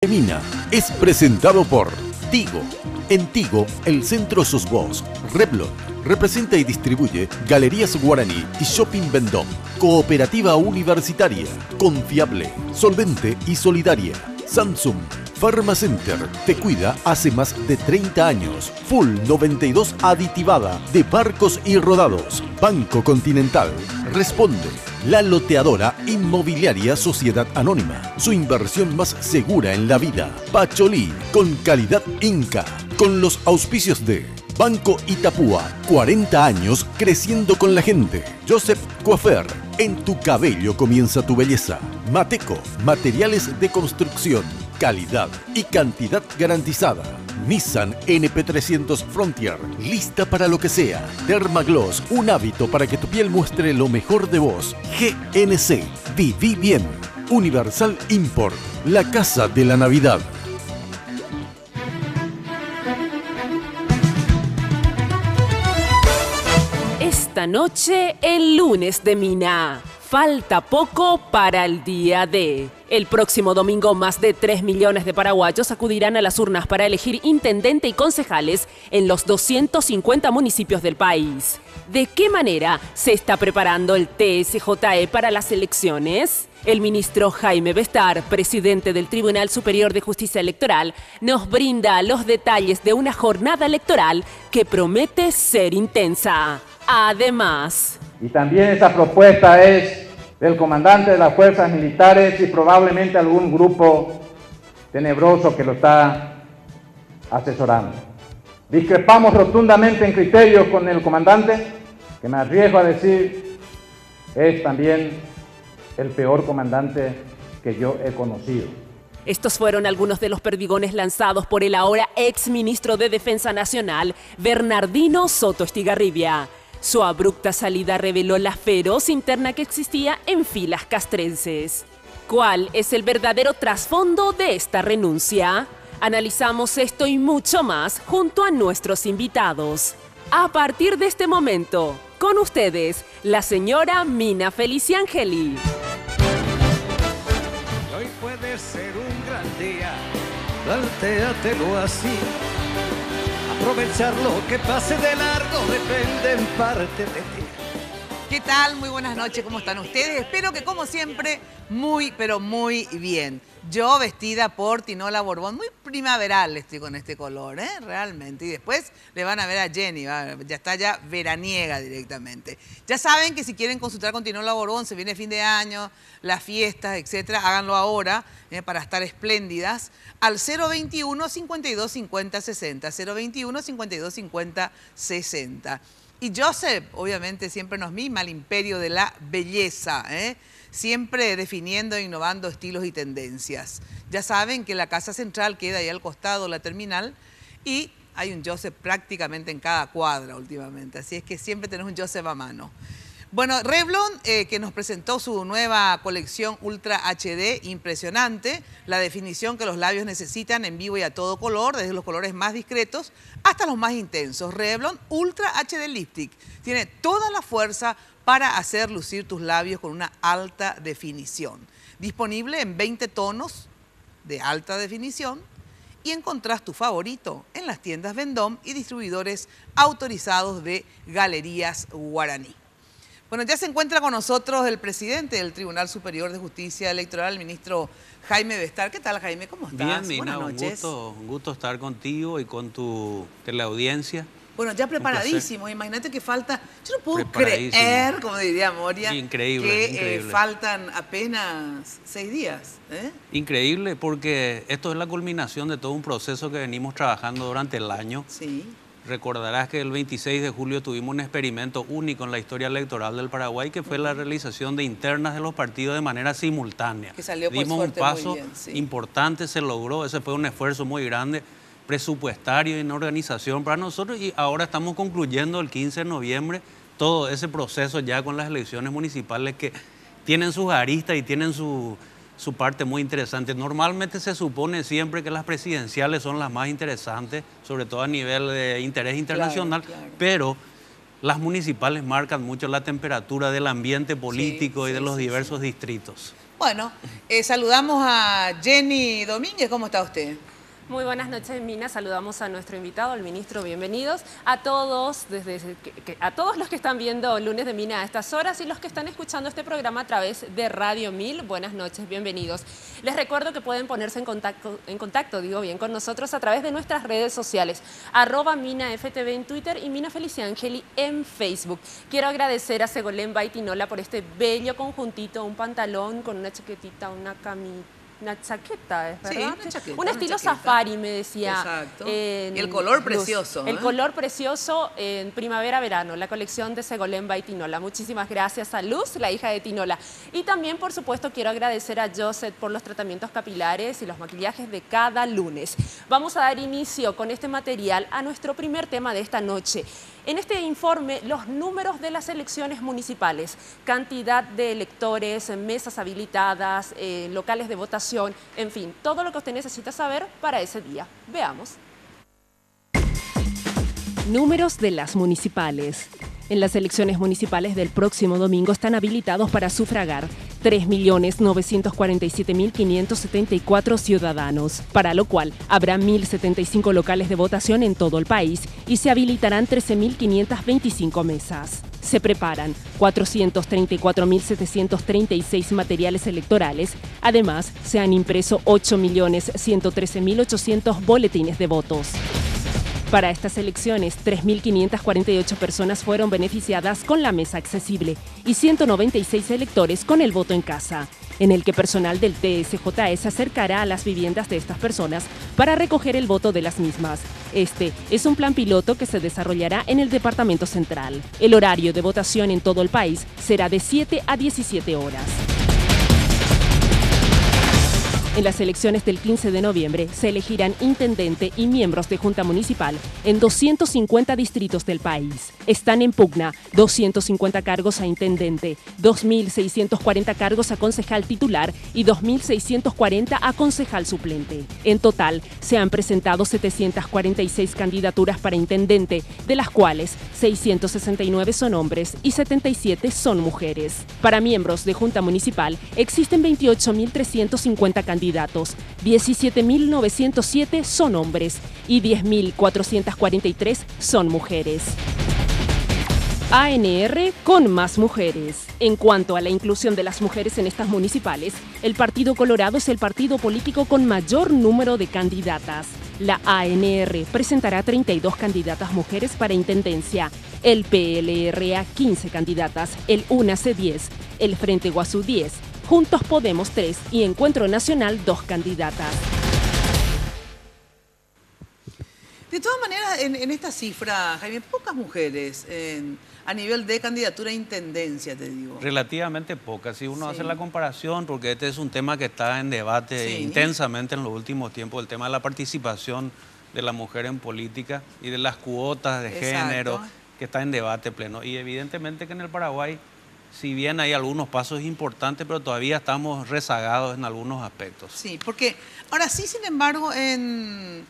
Mina es presentado por Tigo. En Tigo, el centro sos vos. Revlon representa y distribuye Galerías Guaraní y Shopping Vendôme. Cooperativa Universitaria, confiable, solvente y solidaria. Samsung Pharmacenter te cuida hace más de 30 años. Full 92 aditivada de barcos y rodados. Banco Continental responde. La loteadora inmobiliaria Sociedad Anónima. Su inversión más segura en la vida. Pacholí, con calidad Inca. Con los auspicios de Banco Itapúa, 40 años creciendo con la gente. Joseph Coiffeur, en tu cabello comienza tu belleza. Mateco, materiales de construcción, calidad y cantidad garantizada. Nissan NP300 Frontier, lista para lo que sea. Dermagloss, un hábito para que tu piel muestre lo mejor de vos. GNC, viví bien. Universal Import, la casa de la Navidad. Esta noche, el lunes de Mina. Falta poco para el día D. El próximo domingo, más de 3 millones de paraguayos acudirán a las urnas para elegir intendente y concejales en los 250 municipios del país. ¿De qué manera se está preparando el TSJE para las elecciones? El ministro Jaime Bestar, presidente del Tribunal Superior de Justicia Electoral, nos brinda los detalles de una jornada electoral que promete ser intensa. Además, y también esa propuesta es del comandante de las fuerzas militares y probablemente algún grupo tenebroso que lo está asesorando. Discrepamos rotundamente en criterios con el comandante, que me arriesgo a decir es también el peor comandante que yo he conocido. estos fueron algunos de los perdigones lanzados por el ahora ex ministro de Defensa Nacional, Bernardino Soto Estigarribia. Su abrupta salida reveló la feroz interna que existía en filas castrenses. ¿Cuál es el verdadero trasfondo de esta renuncia? Analizamos esto y mucho más junto a nuestros invitados. A partir de este momento, con ustedes, la señora Mina Feliciangeli. Hoy puede ser un gran día, plantéatelo así. Aprovechar lo que pase de largo depende en parte de ti. ¿Qué tal? Muy buenas noches, ¿cómo están ustedes? Espero que como siempre, muy pero muy bien. Yo vestida por Tinola Borbón, muy primaveral estoy con este color, realmente. Y después le van a ver a Jenny, ya está ya veraniega directamente. Ya saben que si quieren consultar con Tinola Borbón, se viene fin de año, las fiestas, etcétera, háganlo ahora para estar espléndidas. Al 021 52 50 60, 021 52 50 60. Y Joseph, obviamente, siempre nos mima el imperio de la belleza, siempre definiendo e innovando estilos y tendencias. Ya saben que la casa central queda ahí al costado, la terminal, y hay un Joseph prácticamente en cada cuadra últimamente, así es que siempre tenemos un Joseph a mano. Bueno, Revlon, que nos presentó su nueva colección Ultra HD, impresionante, la definición que los labios necesitan en vivo y a todo color, desde los colores más discretos hasta los más intensos. Revlon Ultra HD Lipstick tiene toda la fuerza para hacer lucir tus labios con una alta definición. Disponible en 20 tonos de alta definición y encontrás tu favorito en las tiendas Vendôme y distribuidores autorizados de Galerías Guaraní. Bueno, ya se encuentra con nosotros el presidente del Tribunal Superior de Justicia Electoral, el ministro Jaime Bestar. ¿Qué tal, Jaime? ¿Cómo estás? Bien, Mina, buenas noches. Un gusto estar contigo y con tu teleaudiencia. Bueno, ya preparadísimo. Imagínate que falta, yo no puedo creer, como diría Moria, que faltan apenas 6 días. Increíble, porque esto es la culminación de todo un proceso que venimos trabajando durante el año. Sí. Recordarás que el 26 de julio tuvimos un experimento único en la historia electoral del Paraguay, que fue la realización de internas de los partidos de manera simultánea. Que salió por Dimos suerte un paso muy bien, sí. importante, se logró, ese fue un esfuerzo muy grande, presupuestario y en organización para nosotros, y ahora estamos concluyendo el 15 de noviembre todo ese proceso ya con las elecciones municipales que tienen sus aristas y tienen su parte muy interesante. Normalmente se supone siempre que las presidenciales son las más interesantes, sobre todo a nivel de interés internacional, claro. Pero las municipales marcan mucho la temperatura del ambiente político y de los diversos distritos. Bueno, saludamos a Jenny Domínguez. ¿Cómo está usted? Muy buenas noches, Mina. Saludamos a nuestro invitado, al ministro. Bienvenidos a todos, a todos los que están viendo Lunes de Mina a estas horas y los que están escuchando este programa a través de Radio 1000. Buenas noches, bienvenidos. Les recuerdo que pueden ponerse en contacto, con nosotros a través de nuestras redes sociales, @MinaFTV en Twitter y Mina Feliciangeli en Facebook. Quiero agradecer a Segolén Baitinola por este bello conjuntito, un pantalón con una chaquetita, una camita. Una chaqueta, ¿es verdad? Sí, una chaqueta. Un estilo safari, me decía. Exacto. Y el color precioso. El color precioso en primavera-verano, la colección de Segolén by Tinola. Muchísimas gracias a Luz, la hija de Tinola. Y también, por supuesto, quiero agradecer a Joseph por los tratamientos capilares y los maquillajes de cada lunes. Vamos a dar inicio con este material a nuestro primer tema de esta noche. En este informe, los números de las elecciones municipales, cantidad de electores, mesas habilitadas, locales de votación, en fin, todo lo que usted necesita saber para ese día. Veamos. Números de las municipales. En las elecciones municipales del próximo domingo están habilitados para sufragar 3.947.574 ciudadanos, para lo cual habrá 1.075 locales de votación en todo el país y se habilitarán 13.525 mesas. Se preparan 434.736 materiales electorales. Además, se han impreso 8.113.800 boletines de votos. Para estas elecciones, 3.548 personas fueron beneficiadas con la mesa accesible y 196 electores con el voto en casa, en el que personal del TSJE se acercará a las viviendas de estas personas para recoger el voto de las mismas. Este es un plan piloto que se desarrollará en el Departamento Central. El horario de votación en todo el país será de 7 a 17 horas. En las elecciones del 15 de noviembre se elegirán intendente y miembros de Junta Municipal en 250 distritos del país. Están en pugna 250 cargos a intendente, 2.640 cargos a concejal titular y 2.640 a concejal suplente. En total, se han presentado 746 candidaturas para intendente, de las cuales 669 son hombres y 77 son mujeres. Para miembros de Junta Municipal existen 28.350 candidatos, 17.907 son hombres y 10.443 son mujeres. ANR con más mujeres. En cuanto a la inclusión de las mujeres en estas municipales, el Partido Colorado es el partido político con mayor número de candidatas. La ANR presentará 32 candidatas mujeres para intendencia, el PLRA 15 candidatas, el UNACE 10, el Frente Guazú 10, Juntos Podemos 3 y Encuentro Nacional 2 candidatas. De todas maneras, en esta cifra, Jaime, pocas mujeres a nivel de candidatura a intendencia, te digo. Relativamente pocas. Si uno Sí. hace la comparación, porque este es un tema que está en debate Sí. intensamente en los últimos tiempos, el tema de la participación de la mujer en política y de las cuotas de Exacto. género, que está en debate pleno. Y evidentemente que en el Paraguay, si bien hay algunos pasos importantes, pero todavía estamos rezagados en algunos aspectos. Sí, porque ahora sí, sin embargo, en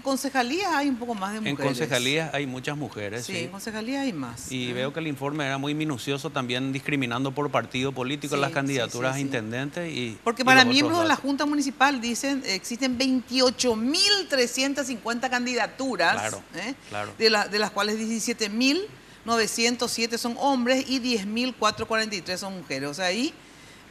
concejalías hay un poco más de mujeres. En concejalías hay muchas mujeres. Sí, Sí. en concejalías hay más. Y veo que el informe era muy minucioso también discriminando por partido político Sí, las candidaturas sí, sí, a sí. intendentes. Porque y para los otros miembros de la datos. Junta Municipal, dicen, existen 28.350 candidaturas, Claro, claro. de las cuales 17.907 son hombres y 10.443 son mujeres. O sea, ahí,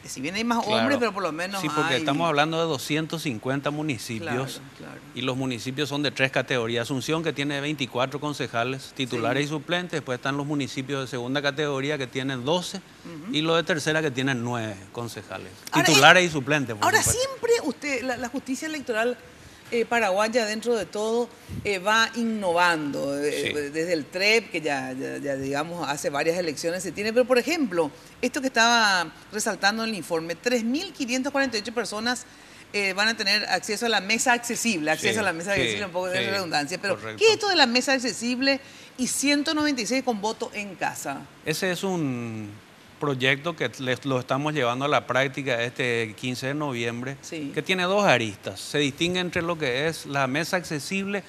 si bien hay más Claro. hombres, pero por lo menos Sí, porque hay... estamos hablando de 250 municipios. Claro, claro. Y los municipios son de 3 categorías. Asunción, que tiene 24 concejales titulares Sí. y suplentes. Después están los municipios de segunda categoría, que tienen 12. Y los de tercera, que tienen 9 concejales. Ahora, Titulares y suplentes, por Ahora, supuesto. siempre usted, la justicia electoral paraguaya, dentro de todo, va innovando. Sí. Desde el TREP, que ya, digamos, hace varias elecciones se tiene. Pero, por ejemplo, esto que estaba resaltando en el informe, 3.548 personas van a tener acceso a la mesa accesible. Acceso Sí, a la mesa sí, accesible, un poco de sí, redundancia. Pero, correcto. ¿qué es esto de la mesa accesible y 196 con voto en casa? Ese es un proyecto que lo estamos llevando a la práctica este 15 de noviembre, Sí. que tiene 2 aristas. Se distingue entre lo que es la mesa accesible,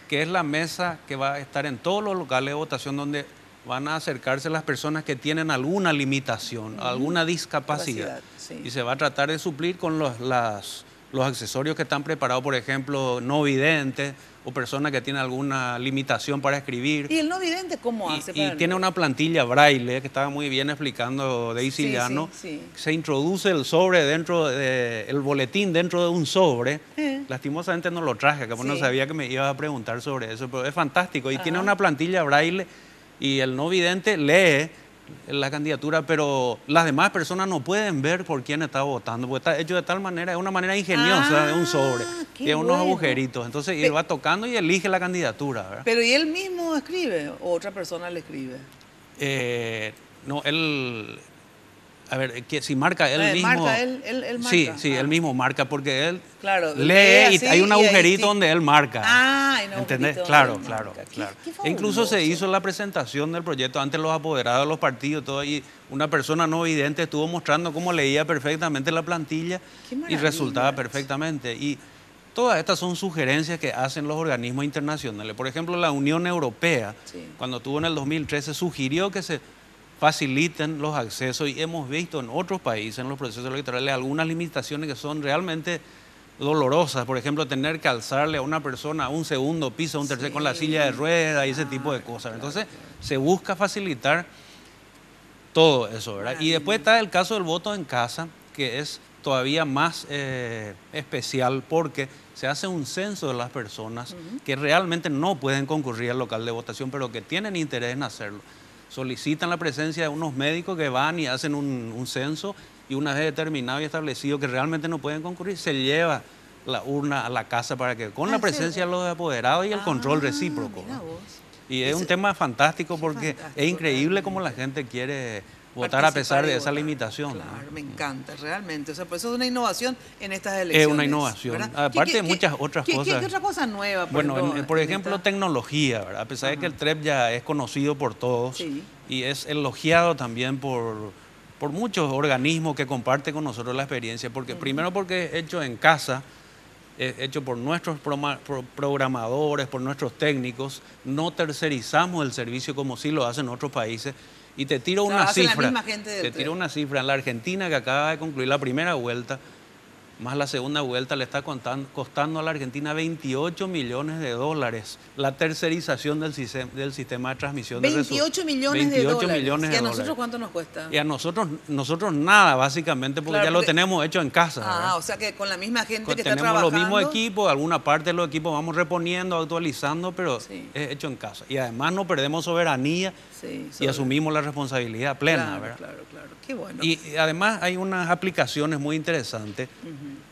que es la mesa que va a estar en todos los locales de votación donde van a acercarse las personas que tienen alguna limitación, alguna discapacidad. Capacidad, sí. Y se va a tratar de suplir con los accesorios que están preparados, por ejemplo, no videntes o personas que tienen alguna limitación para escribir. ¿Y el no vidente cómo hace? Y tiene una plantilla braille que estaba muy bien explicando Daisy Sí, Llano. sí, sí. Se introduce el sobre el boletín dentro de un sobre. Lastimosamente no lo traje, que no Sí. sabía que me ibas a preguntar sobre eso, pero es fantástico. Y Ajá. tiene una plantilla braille y el no vidente lee la candidatura, pero las demás personas no pueden ver por quién está votando, porque está hecho de tal manera, es una manera ingeniosa de un sobre, qué tiene unos bueno. agujeritos. Entonces él va tocando y elige la candidatura, ¿verdad? Pero ¿y él mismo escribe o otra persona le escribe? No, él, a ver, que si marca él mismo. Marca, él marca. Sí, sí, Ah. él mismo marca porque él Claro, lee lee y así hay un y ahí agujerito sí. donde él marca. Ah, hay un ¿entendés? agujerito Claro, donde él claro, marca. claro. Qué E incluso se fabuloso. hizo la presentación del proyecto ante los apoderados de los partidos, todo, y una persona no vidente estuvo mostrando cómo leía perfectamente la plantilla Qué y maravilla. resultaba perfectamente. Y todas estas son sugerencias que hacen los organismos internacionales. Por ejemplo, la Unión Europea, Sí. cuando tuvo en el 2013, sugirió que se faciliten los accesos y hemos visto en otros países, en los procesos electorales, algunas limitaciones que son realmente dolorosas. Por ejemplo, tener que alzarle a una persona a un segundo piso, a un tercer con la silla de ruedas y ese tipo de cosas. Entonces, se busca facilitar todo eso, ¿verdad? Y después está el caso del voto en casa, que es todavía más especial porque se hace un censo de las personas que realmente no pueden concurrir al local de votación, pero que tienen interés en hacerlo. Solicitan la presencia de unos médicos que van y hacen un censo, y una vez determinado y establecido que realmente no pueden concurrir, se lleva la urna a la casa para que con la presencia de los apoderados y el control recíproco. Mira vos. Y es un tema fantástico porque fantástico, es increíble realmente. cómo la gente quiere votar a pesar de esa Participar y votar. limitación, ¿no? Claro, me encanta, realmente. O sea, por eso es una innovación en estas elecciones. Es una innovación. ¿verdad? Aparte de muchas otras ¿Qué cosas. otra cosa nueva? Bueno, por en ejemplo, esta? tecnología, ¿verdad? A pesar de que el TREP ya es conocido por todos Sí. y es elogiado también por muchos organismos que comparten con nosotros la experiencia, porque primero porque es hecho en casa, es hecho por nuestros programadores, por nuestros técnicos, no tercerizamos el servicio como sí lo hacen otros países. Y te tiro O sea, una hace la cifra, misma gente del te tiro TREP. una cifra, en la Argentina que acaba de concluir la primera vuelta, más la segunda vuelta, le está costando a la Argentina $28 millones la tercerización del sistema de transmisión de resultados. 28 millones de dólares. millones ¿Y a de nosotros dólares. cuánto nos cuesta? Y a nosotros nada, básicamente, porque Claro, ya lo porque- tenemos hecho en casa. Ah, ¿verdad? o sea que con la misma gente que está Tenemos trabajando. los mismos equipos, alguna parte de los equipos vamos reponiendo, actualizando, pero Sí. es hecho en casa. Y además no perdemos soberanía Sí, y sobre- asumimos la responsabilidad plena, Claro, ¿verdad? claro. Qué bueno. Y además hay unas aplicaciones muy interesantes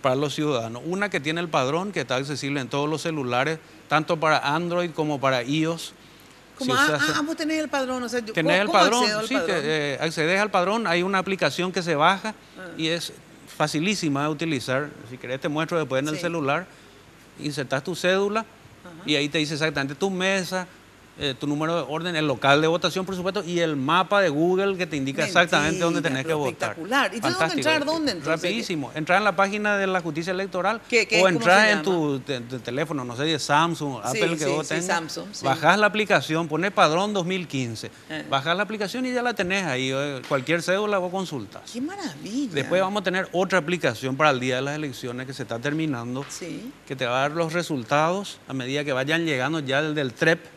para los ciudadanos. Una que tiene el padrón, que está accesible en todos los celulares, tanto para Android como para iOS. Como, Si usted vos tenés el padrón, o sea, yo, tenés el ¿cómo padrón, accedo al sí, padrón? accedes al padrón, hay una aplicación que se baja y es facilísima de utilizar. Si querés te muestro después en el Sí. celular, insertas tu cédula y ahí te dice exactamente tu mesa, tu número de orden, el local de votación, por supuesto, y el mapa de Google que te indica exactamente dónde Mentira, tenés que pero votar. espectacular. ¿Y tengo que Fantástico. entrar dónde, entonces? Rapidísimo. Entrar en la página de la justicia electoral ¿Qué, o cómo entrar se en llama? tu teléfono, no sé, de Samsung, Apple, que sí, vos sí, tengas. Samsung, sí. Bajás la aplicación, pones Padrón 2015. Bajás la aplicación y ya la tenés ahí. Cualquier cédula vos consultas. ¡Qué maravilla! Después vamos a tener otra aplicación para el día de las elecciones que se está terminando, Sí. que te va a dar los resultados a medida que vayan llegando ya el del TREP.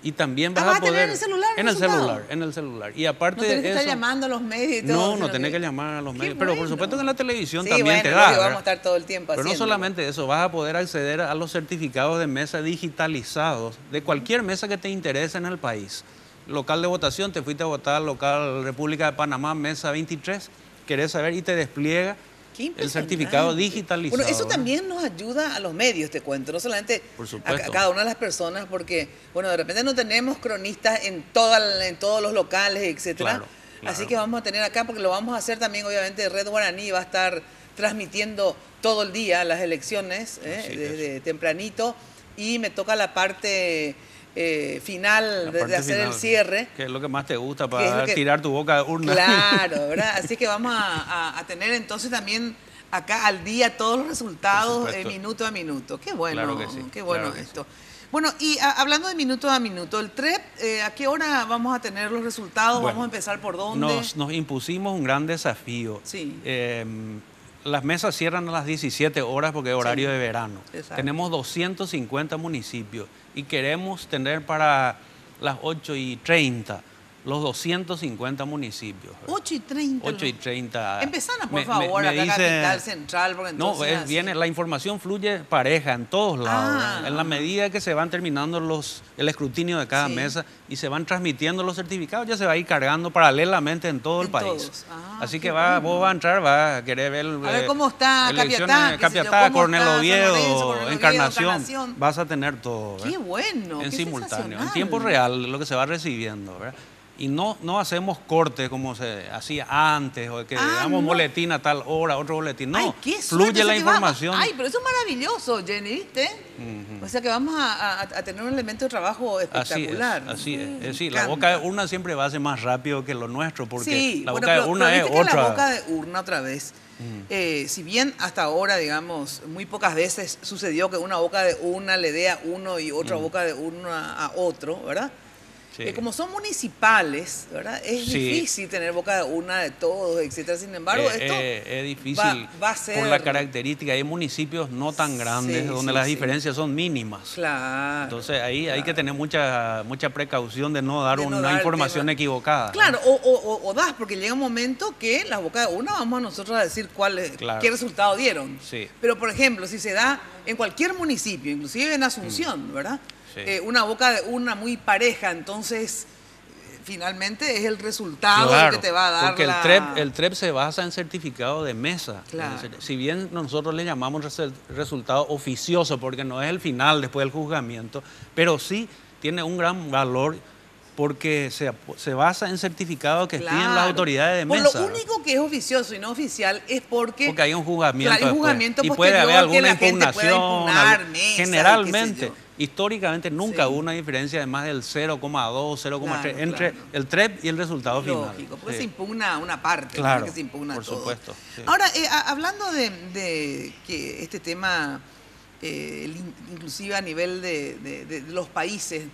Y también vas ¿vas a a tener poder... en el celular el En el resultado? celular, en el celular. Y aparte No tenés que de estar eso... llamando a los medios y todo. No, sino no tenés que llamar a los Qué medios. Pero por bueno. supuesto que en la televisión Sí, también bueno, te obvio, da. vamos ¿verdad? a estar todo el tiempo Pero no haciéndolo. solamente eso, vas a poder acceder a los certificados de mesa digitalizados de cualquier mesa que te interese en el país. Local de votación, te fuiste a votar al local República de Panamá, mesa 23, querés saber y te despliega Qué el impresionante. certificado digitalizado. Bueno, eso ¿verdad? también nos ayuda a los medios, te cuento, no solamente Por a supuesto. cada una de las personas, porque, bueno, de repente no tenemos cronistas en todos los locales, etcétera. Claro, claro. Así que vamos a tener acá, porque lo vamos a hacer también, obviamente, Red Guaraní va a estar transmitiendo todo el día las elecciones, Así es. desde tempranito, y me toca la parte final La de parte hacer el final, cierre. que es lo que más te gusta Que es lo para que- tirar tu boca de urna. Claro, ¿verdad? Así que vamos a tener entonces también acá al día todos los resultados supuesto. minuto a minuto. Qué bueno, Claro que sí, qué bueno claro que esto. sí. Bueno, y hablando de minuto a minuto, el TREP, ¿a qué hora vamos a tener los resultados? Bueno, ¿Vamos a empezar por dónde? Nos impusimos un gran desafío. Sí. Las mesas cierran a las 17 horas porque es horario Sí. de verano. Exacto. Tenemos 250 municipios y queremos tener para las 8:30 los 250 municipios. 8:30. 8:30. Empezanos, por favor, acá Capital Central, porque No, entonces... viene, la información fluye pareja en todos lados. Ah. En la medida que se van terminando el escrutinio de cada Sí. mesa y se van transmitiendo los certificados, ya se va a ir cargando paralelamente en todo el En país. todos. Ah, Así qué que bueno. vos vas a entrar, vas a querer ver... A ver cómo está elecciones, Capiatá, qué sé yo, Capiatá, cómo Coronel está San Oviedo, Lorenzo, Coronel Oviedo, Encarnación. Vas a tener todo. Qué ¿verdad? bueno, En qué simultáneo, en sensacional. tiempo real, lo que se va recibiendo, ¿verdad? Y no hacemos cortes como se hacía antes, o que damos no. boletín a tal hora, otro boletín. No, Ay, qué suerte, fluye o sea la que información. Ay, pero eso es maravilloso, Jenny, ¿viste? O sea que vamos a tener un elemento de trabajo espectacular. Así es. Es decir, Me la boca de encanta. urna siempre va a ser más rápido que lo nuestro, porque Sí, la bueno, boca de pero urna es viste que otra. la boca de urna otra vez. Si bien hasta ahora, digamos, muy pocas veces sucedió que una boca de urna le dé a uno y otra boca de urna a otro, ¿verdad? Sí. Como son municipales, ¿verdad? Es Sí. difícil tener boca de urna de todos, etcétera. Sin embargo, esto Es difícil va a ser... por la característica. Hay municipios no tan grandes Sí, donde sí, las sí. diferencias son mínimas. Claro. Entonces ahí hay que tener mucha precaución de no dar De no una dar información tema. equivocada. Claro, o das, porque llega un momento que las bocas de urna vamos a nosotros a decir Claro. qué resultado dieron. Sí. Pero, por ejemplo, si se da en cualquier municipio, inclusive en Asunción, ¿verdad? Sí. Una boca de urna muy pareja, entonces finalmente es el resultado el Claro, que te va a dar porque la... el TREP se basa en certificado de mesa. Claro. Si bien nosotros le llamamos resultado oficioso, porque no es el final después del juzgamiento, pero sí tiene un gran valor porque se basa en certificado que piden las Claro. autoridades de Por mesa. lo único que es oficioso y no oficial es porque Hay un juzgamiento, Claro, hay un después. juzgamiento Y puede haber posterior que alguna la gente pueda impugnación. impugnar mesas, qué sé Generalmente, yo. históricamente, nunca Sí. hubo una diferencia de más del 0,2, 0,3 Claro, entre claro. el TREP y el resultado final. Lógico, porque Sí. se impugna una parte, Claro, no es que se impugna por todo. supuesto, sí. Ahora, hablando de que este tema, inclusive a nivel de los países,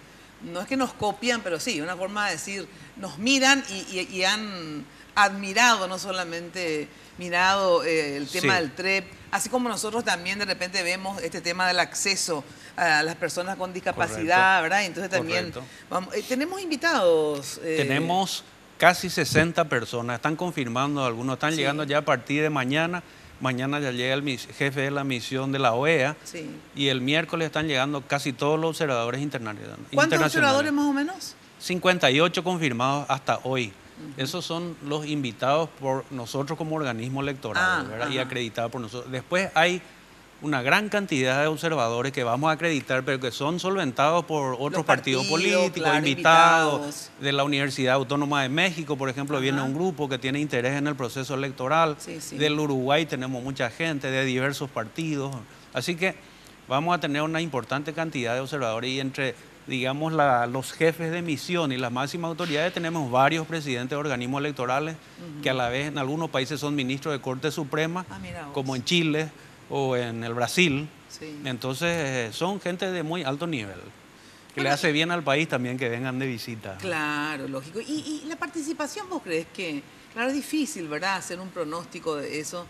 no es que nos copian, pero sí, una forma de decir, nos miran y han admirado, no solamente mirado el tema Sí. del TREP, así como nosotros también de repente vemos este tema del acceso a las personas con discapacidad, Correcto. ¿verdad? Entonces también Correcto. tenemos invitados. Tenemos casi 60 personas, están confirmando algunos, están Sí. llegando ya a partir de mañana. Mañana ya llega el jefe de la misión de la OEA Sí. y el miércoles están llegando casi todos los observadores internacionales. ¿Cuántos observadores más o menos? 58 confirmados hasta hoy. Esos son los invitados por nosotros como organismo electoral, ¿verdad? Y ajá. acreditados por nosotros. Después hay una gran cantidad de observadores que vamos a acreditar, pero que son solventados por otros Los partidos partidos, políticos, claro, invitados. De la Universidad Autónoma de México, por ejemplo, viene Ajá. un grupo que tiene interés en el proceso electoral. Sí, sí. Del Uruguay tenemos mucha gente, de diversos partidos. Así que vamos a tener una importante cantidad de observadores y entre, digamos, los jefes de misión y las máximas autoridades tenemos varios presidentes de organismos electorales que a la vez en algunos países son ministros de Corte Suprema, Mira vos. como en Chile o en el Brasil. Sí. Entonces son gente de muy alto nivel, que le Bueno, hace bien al país también que vengan de visita. Claro, lógico. ¿Y la participación, vos crees que, claro, es difícil, ¿verdad?, hacer un pronóstico de eso?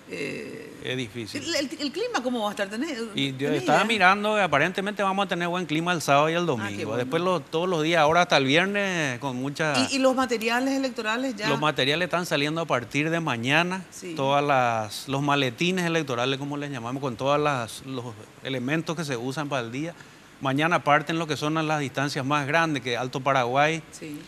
Es difícil. ¿El clima cómo va a estar? Y yo ¿Tenés estaba idea? mirando, aparentemente vamos a tener buen clima el sábado y el domingo. qué bueno. Después todos los días, ahora hasta el viernes, con mucha... ¿Y los materiales electorales ya? Los materiales están saliendo a partir de mañana, Sí. los maletines electorales, como les llamamos, con todos los elementos que se usan para el día. Mañana parten lo que son las distancias más grandes, que Alto Paraguay, Sí.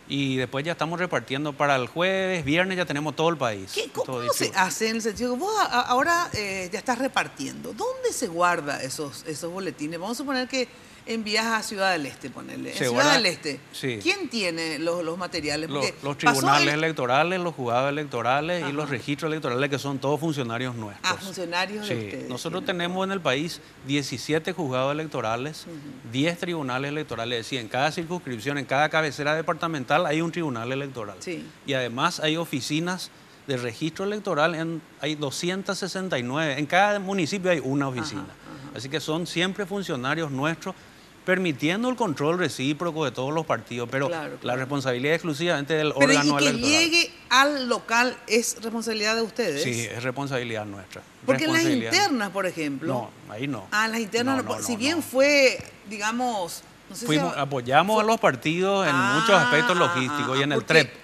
y después ya estamos repartiendo para el jueves, viernes ya tenemos todo el país. ¿Cómo Todo se distribuido. hace en el sentido que vos ahora ya estás repartiendo? ¿Dónde se guarda esos boletines? Vamos a suponer que envías a Ciudad del Este, ponerle. En Se Ciudad guarda- del Este, sí. ¿quién tiene los materiales? Porque Los pasó tribunales electorales, los juzgados electorales Ajá. y los registros electorales, que son todos funcionarios nuestros. funcionarios de Sí. ustedes. Nosotros tienen. tenemos en el país 17 juzgados electorales, 10 tribunales electorales, es decir, en cada circunscripción, en cada cabecera departamental hay un tribunal electoral. Sí. Y además hay oficinas de registro electoral hay 269. En cada municipio hay una oficina. Así que son siempre funcionarios nuestros, permitiendo el control recíproco de todos los partidos, pero la responsabilidad exclusivamente del órgano electoral. Pero que llegue al local es responsabilidad de ustedes. Sí, es responsabilidad nuestra. Porque las internas, por ejemplo. No, ahí no. Las internas, si bien fue, digamos, no sé apoyamos a los partidos en muchos aspectos logísticos y en el TREP.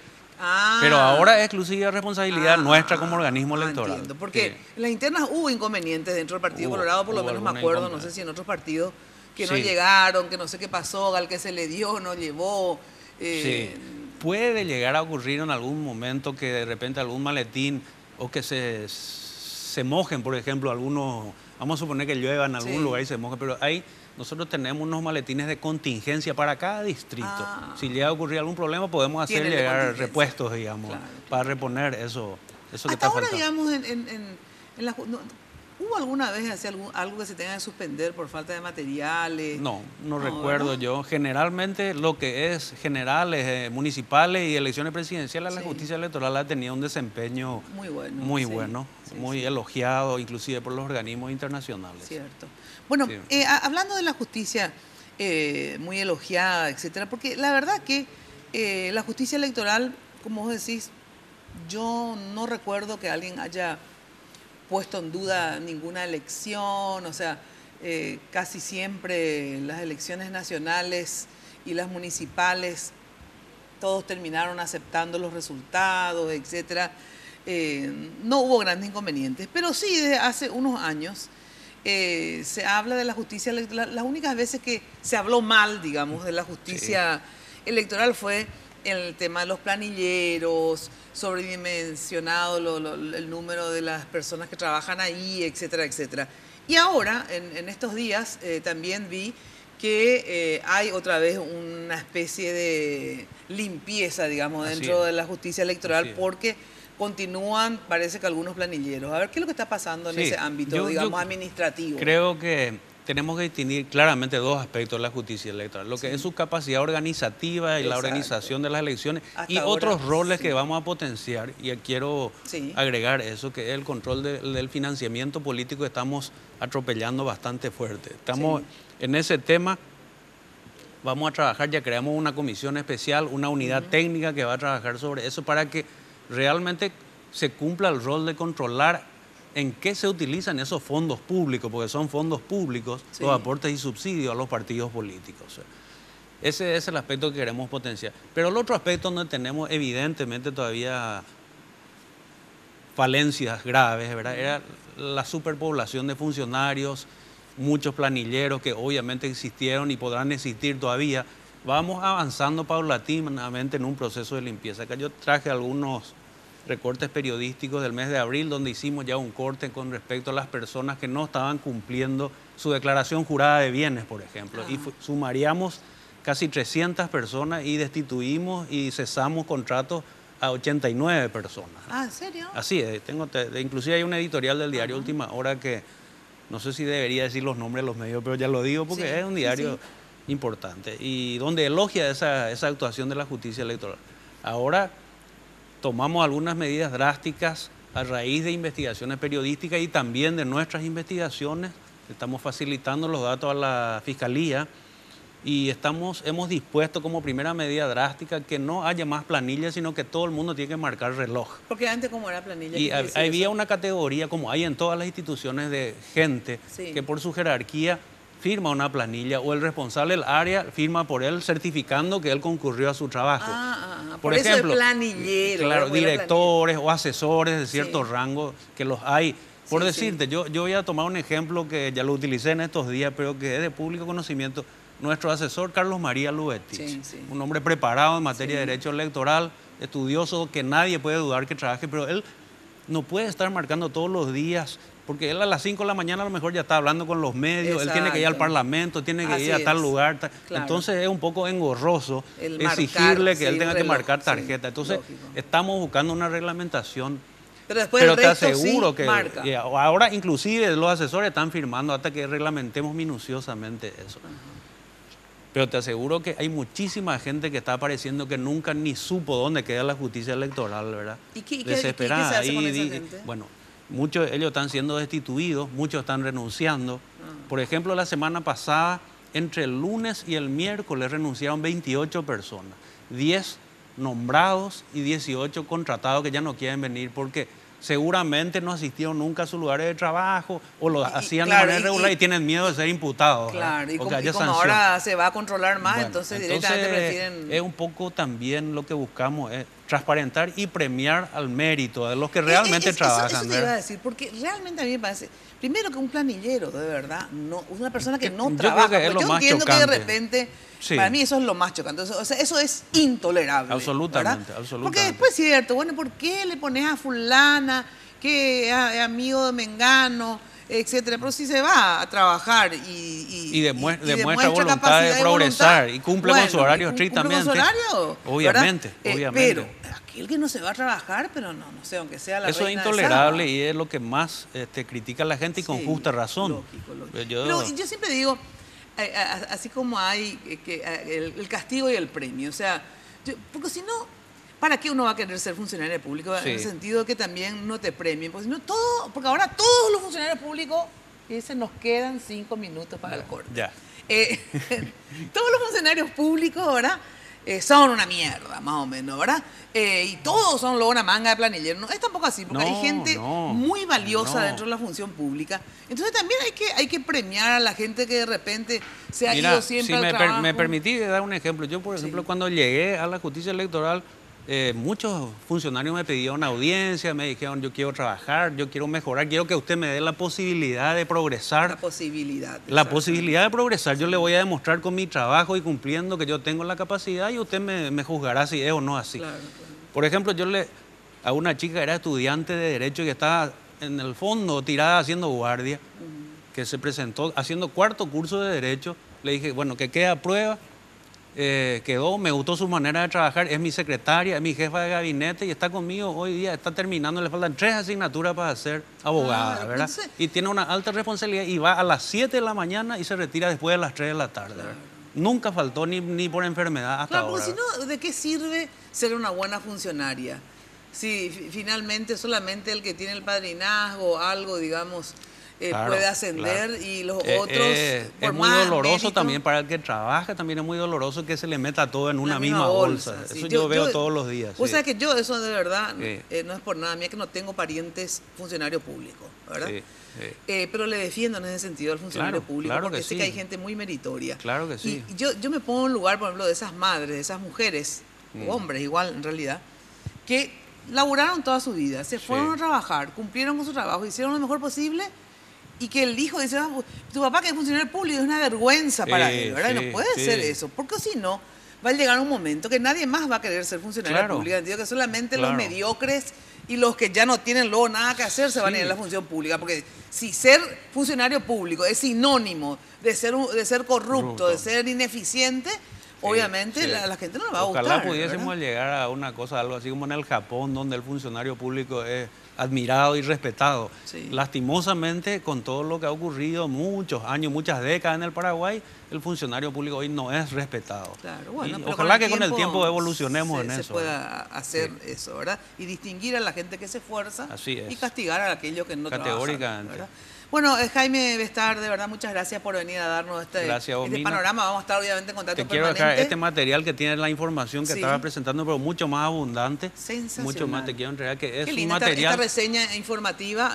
Pero ahora es exclusiva responsabilidad nuestra como organismo electoral. Entiendo, porque en las internas hubo inconvenientes dentro del Partido Colorado, por lo menos me acuerdo, no sé si en otros partidos, que no llegaron, que no sé qué pasó, al que se le dio, no llevó. Sí, puede llegar a ocurrir en algún momento que de repente algún maletín o que se mojen, por ejemplo, algunos, vamos a suponer que llueva en algún lugar y se mojen, pero nosotros tenemos unos maletines de contingencia para cada distrito. Si llega a ocurrir algún problema, podemos hacer llegar repuestos, digamos, para reponer eso que está faltando. Ahora, digamos, ¿hubo alguna vez algo que se tenga que suspender por falta de materiales? No recuerdo yo. Generalmente lo que es generales, municipales y elecciones presidenciales, la justicia electoral ha tenido un desempeño muy bueno, muy elogiado, inclusive por los organismos internacionales. Cierto. Bueno, hablando de la justicia muy elogiada, etcétera, porque la verdad que la justicia electoral, como vos decís, yo no recuerdo que alguien haya puesto en duda ninguna elección, o sea, casi siempre las elecciones nacionales y las municipales, todos terminaron aceptando los resultados, etcétera. No hubo grandes inconvenientes, pero sí desde hace unos años se habla de la justicia electoral. Las únicas veces que se habló mal, digamos, de la justicia electoral fue en el tema de los planilleros, sobredimensionado el número de las personas que trabajan ahí, etcétera, etcétera. Y ahora, en estos días, también vi que hay otra vez una especie de limpieza, digamos, dentro de la justicia electoral, porque continúan, parece que algunos planilleros. A ver, ¿qué es lo que está pasando en ese ámbito, digamos, administrativo? Creo que tenemos que distinguir claramente dos aspectos de la justicia electoral, lo que es su capacidad organizativa y la organización de las elecciones y otros roles que vamos a potenciar, y quiero agregar eso, que es el control del financiamiento político que estamos atropellando bastante fuerte. Estamos en ese tema, vamos a trabajar, ya creamos una comisión especial, una unidad técnica que va a trabajar sobre eso para que realmente se cumpla el rol de controlar en qué se utilizan esos fondos públicos, porque son fondos públicos, los aportes y subsidios a los partidos políticos. Ese es el aspecto que queremos potenciar. Pero el otro aspecto donde tenemos evidentemente todavía falencias graves, ¿verdad? Era la superpoblación de funcionarios, muchos planilleros que obviamente existieron y podrán existir todavía. Vamos avanzando paulatinamente en un proceso de limpieza. Acá yo traje algunos recortes periodísticos del mes de abril, donde hicimos ya un corte con respecto a las personas que no estaban cumpliendo su declaración jurada de bienes, por ejemplo. Y sumariamos casi 300 personas y destituimos y cesamos contratos a 89 personas. ¿En serio? Así es. Inclusive hay una editorial del diario Última Hora que, no sé si debería decir los nombres de los medios, pero ya lo digo porque es un diario importante y donde elogia esa actuación de la justicia electoral. Ahora tomamos algunas medidas drásticas a raíz de investigaciones periodísticas y también de nuestras investigaciones. Estamos facilitando los datos a la Fiscalía y hemos dispuesto como primera medida drástica que no haya más planillas, sino que todo el mundo tiene que marcar reloj. Porque antes, como era planilla? Y había una categoría, como hay en todas las instituciones, de gente que por su jerarquía firma una planilla o el responsable del área firma por él certificando que él concurrió a su trabajo. Por ejemplo, eso el planillero. Claro, directores o asesores de cierto rango que los hay. Por decirte, yo voy a tomar un ejemplo que ya lo utilicé en estos días, pero que es de público conocimiento. Nuestro asesor Carlos María Lubetich, un hombre preparado en materia de derecho electoral, estudioso, que nadie puede dudar que trabaje, pero él no puede estar marcando todos los días, porque él a las 5 de la mañana a lo mejor ya está hablando con los medios, él tiene que ir al Parlamento, tiene que ir a tal lugar. Entonces es un poco engorroso exigirle que él tenga que marcar tarjeta. Entonces estamos buscando una reglamentación. Pero te aseguro que ahora inclusive los asesores están firmando hasta que reglamentemos minuciosamente eso. Pero te aseguro que hay muchísima gente que está apareciendo que nunca ni supo dónde queda la justicia electoral, ¿verdad? ¿Y qué Desesperada. se hace con esa gente? Bueno, muchos de ellos están siendo destituidos, muchos están renunciando. Por ejemplo, la semana pasada, entre el lunes y el miércoles renunciaron 28 personas, 10 nombrados y 18 contratados que ya no quieren venir porque seguramente no asistieron nunca a sus lugares de trabajo o lo hacían de manera irregular y tienen miedo de ser imputados. Claro, y como ahora se va a controlar más, bueno, entonces directamente prefieren... Es un poco también lo que buscamos, es transparentar y premiar al mérito de los que realmente trabajan. Eso te iba a decir, porque realmente a mí me parece, primero que un planillero, de verdad, no, una persona que no trabaja. Creo que es lo más entiendo chocante. que de repente, sí, para mí eso es lo más chocante, o sea, eso es intolerable. Absolutamente, ¿verdad? absolutamente. Porque después es cierto, bueno, ¿por qué le pones a fulana que es amigo de Mengano, etcétera? Pero si se va a trabajar y demuestra voluntad de progresar y cumple con su horario estrictamente. ¿Cumple con su horario? Obviamente, obviamente. Pero aquel que no se va a trabajar, pero no sé, aunque sea la eso es intolerable y es lo que más critica la gente y con justa razón. Lógico. Pero yo siempre digo, así como hay el castigo y el premio, o sea, porque si no, ¿para qué uno va a querer ser funcionario público? En el sentido de que también no te premien. Porque, porque ahora todos los funcionarios públicos, se nos quedan 5 minutos para el corte. Ya. Todos los funcionarios públicos ahora son una mierda, más o menos, ¿verdad? Y todos son luego una manga de planilleros. No, es tampoco así, porque hay gente muy valiosa dentro de la función pública. Entonces también hay que premiar a la gente que de repente se ha ido siempre al trabajo. Me permití dar un ejemplo. Yo, por ejemplo, cuando llegué a la justicia electoral, muchos funcionarios me pidieron audiencia, me dijeron, yo quiero trabajar, yo quiero mejorar, quiero que usted me dé la posibilidad de progresar. La posibilidad de progresar. Yo le voy a demostrar con mi trabajo y cumpliendo que yo tengo la capacidad y usted me juzgará si es o no así. Claro. Por ejemplo, a una chica que era estudiante de Derecho y que estaba en el fondo tirada haciendo guardia, que se presentó haciendo 4º curso de Derecho, le dije, bueno, que quede a prueba. Quedó, me gustó su manera de trabajar, es mi secretaria, es mi jefa de gabinete y está conmigo hoy día, está terminando, le faltan 3 asignaturas para ser abogada, ¿verdad? Entonces, y tiene una alta responsabilidad y va a las 7 de la mañana y se retira después de las 3 de la tarde. Claro. Nunca faltó ni por enfermedad hasta ahora. Porque si no, ¿de qué sirve ser una buena funcionaria? Si finalmente solamente el que tiene el padrinazgo o algo, digamos... puede ascender y los otros... es muy doloroso mérito, también para el que trabaja, también es muy doloroso que se le meta todo en una misma bolsa. Sí. Eso yo veo todos los días. O sea que yo eso de verdad, no es por nada, mía que no tengo parientes funcionarios públicos, ¿verdad? Sí. Pero le defiendo en ese sentido al funcionario público, porque sé que hay gente muy meritoria. Claro que sí. Y yo me pongo en lugar, por ejemplo, de esas madres, de esas mujeres, o hombres igual en realidad, que laburaron toda su vida, se fueron a trabajar, cumplieron con su trabajo, hicieron lo mejor posible... Y que el hijo dice, tu papá que es funcionario público es una vergüenza para él, ¿verdad? Y no puede ser eso, porque si no, va a llegar un momento que nadie más va a querer ser funcionario público. Entiendo que solamente los mediocres y los que ya no tienen luego nada que hacer se van a ir a la función pública. Porque si ser funcionario público es sinónimo de ser corrupto, de ser ineficiente... Obviamente la gente no le va a gustar. Ojalá pudiésemos llegar a una cosa, algo así como en el Japón, donde el funcionario público es admirado y respetado. Lastimosamente, con todo lo que ha ocurrido muchos años, muchas décadas en el Paraguay, el funcionario público hoy no es respetado. Claro, bueno, ojalá que con el tiempo evolucionemos en eso. Se pueda hacer eso, ¿verdad? Y distinguir a la gente que se esfuerza y castigar a aquellos que no trabajan. Categóricamente. Bueno, Jaime Bestar, de verdad, muchas gracias por venir a darnos este panorama. Vamos a estar obviamente en contacto permanente. Te quiero dejar este material que tiene la información que estaba presentando, pero mucho más abundante. Sensacional. Mucho más, te quiero entregar que es un material... Esta reseña informativa,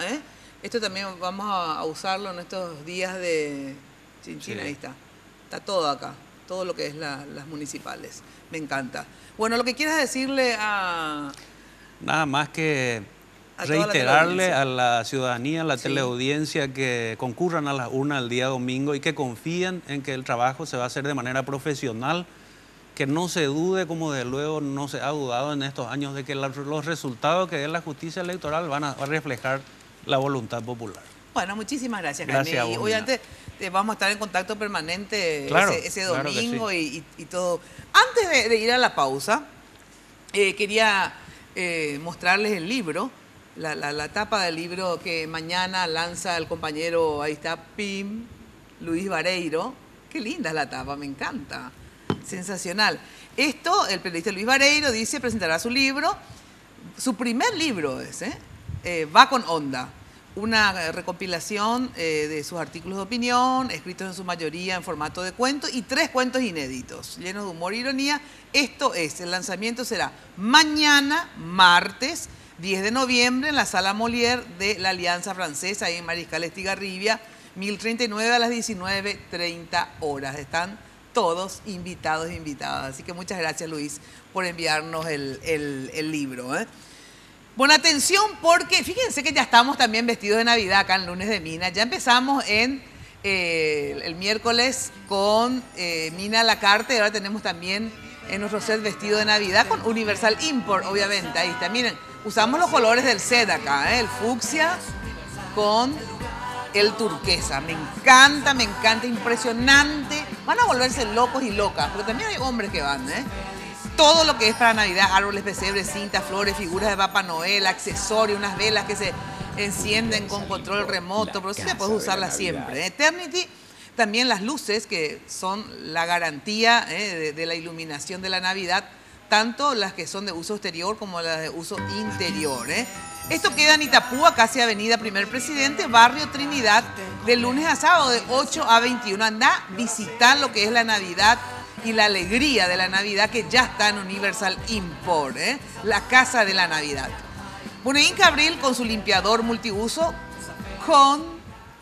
esto también vamos a usarlo en estos días de Chinchín, ahí está. Está todo acá, todo lo que es las municipales. Me encanta. Bueno, lo que quieras decirle a... Nada más que... reiterarle a la ciudadanía, a la teleaudiencia, que concurran a las urnas el día domingo y que confíen en que el trabajo se va a hacer de manera profesional, que no se dude, como de luego no se ha dudado en estos años, de que los resultados que dé la justicia electoral van a reflejar la voluntad popular. Bueno, muchísimas gracias, Jaime. Gracias, y obviamente vamos a estar en contacto permanente ese domingo y todo. Antes de ir a la pausa, quería mostrarles el libro. La tapa del libro que mañana lanza el compañero, ahí está, Luis Vareiro, Qué linda es la tapa, me encanta. Sensacional. Esto, el periodista Luis Vareiro dice, presentará su libro. Su primer libro es, Va con Onda. Una recopilación de sus artículos de opinión, escritos en su mayoría en formato de cuento, y 3 cuentos inéditos, llenos de humor e ironía. Esto es, el lanzamiento será mañana, martes, 10 de noviembre, en la Sala Molière de la Alianza Francesa, ahí en Mariscal Estigarribia, 1039 a las 19:30 horas. Están todos invitados e invitadas. Así que muchas gracias, Luis, por enviarnos el libro. Bueno, atención, porque fíjense que ya estamos también vestidos de Navidad acá en Lunes de Mina. Ya empezamos en el miércoles con Mina Lacarte, y ahora tenemos también en nuestro set vestido de Navidad con Universal Import, obviamente. Ahí está, miren, usamos los colores del set acá, el fucsia con el turquesa. Me encanta, impresionante. Van a volverse locos y locas, pero también hay hombres que van, Todo lo que es para Navidad, árboles, pesebres, cintas, flores, figuras de Papá Noel, accesorios, unas velas que se encienden con control remoto, pero sí ya puedes usarlas siempre. Eternity, también las luces que son la garantía de la iluminación de la Navidad, tanto las que son de uso exterior como las de uso interior. Esto queda en Itapúa, casi Avenida Primer Presidente, Barrio Trinidad, de lunes a sábado de 8 a 21. Anda a visitar lo que es la Navidad y la alegría de la Navidad, que ya está en Universal Import, la casa de la Navidad. Bueno, Inca Abril con su limpiador multiuso con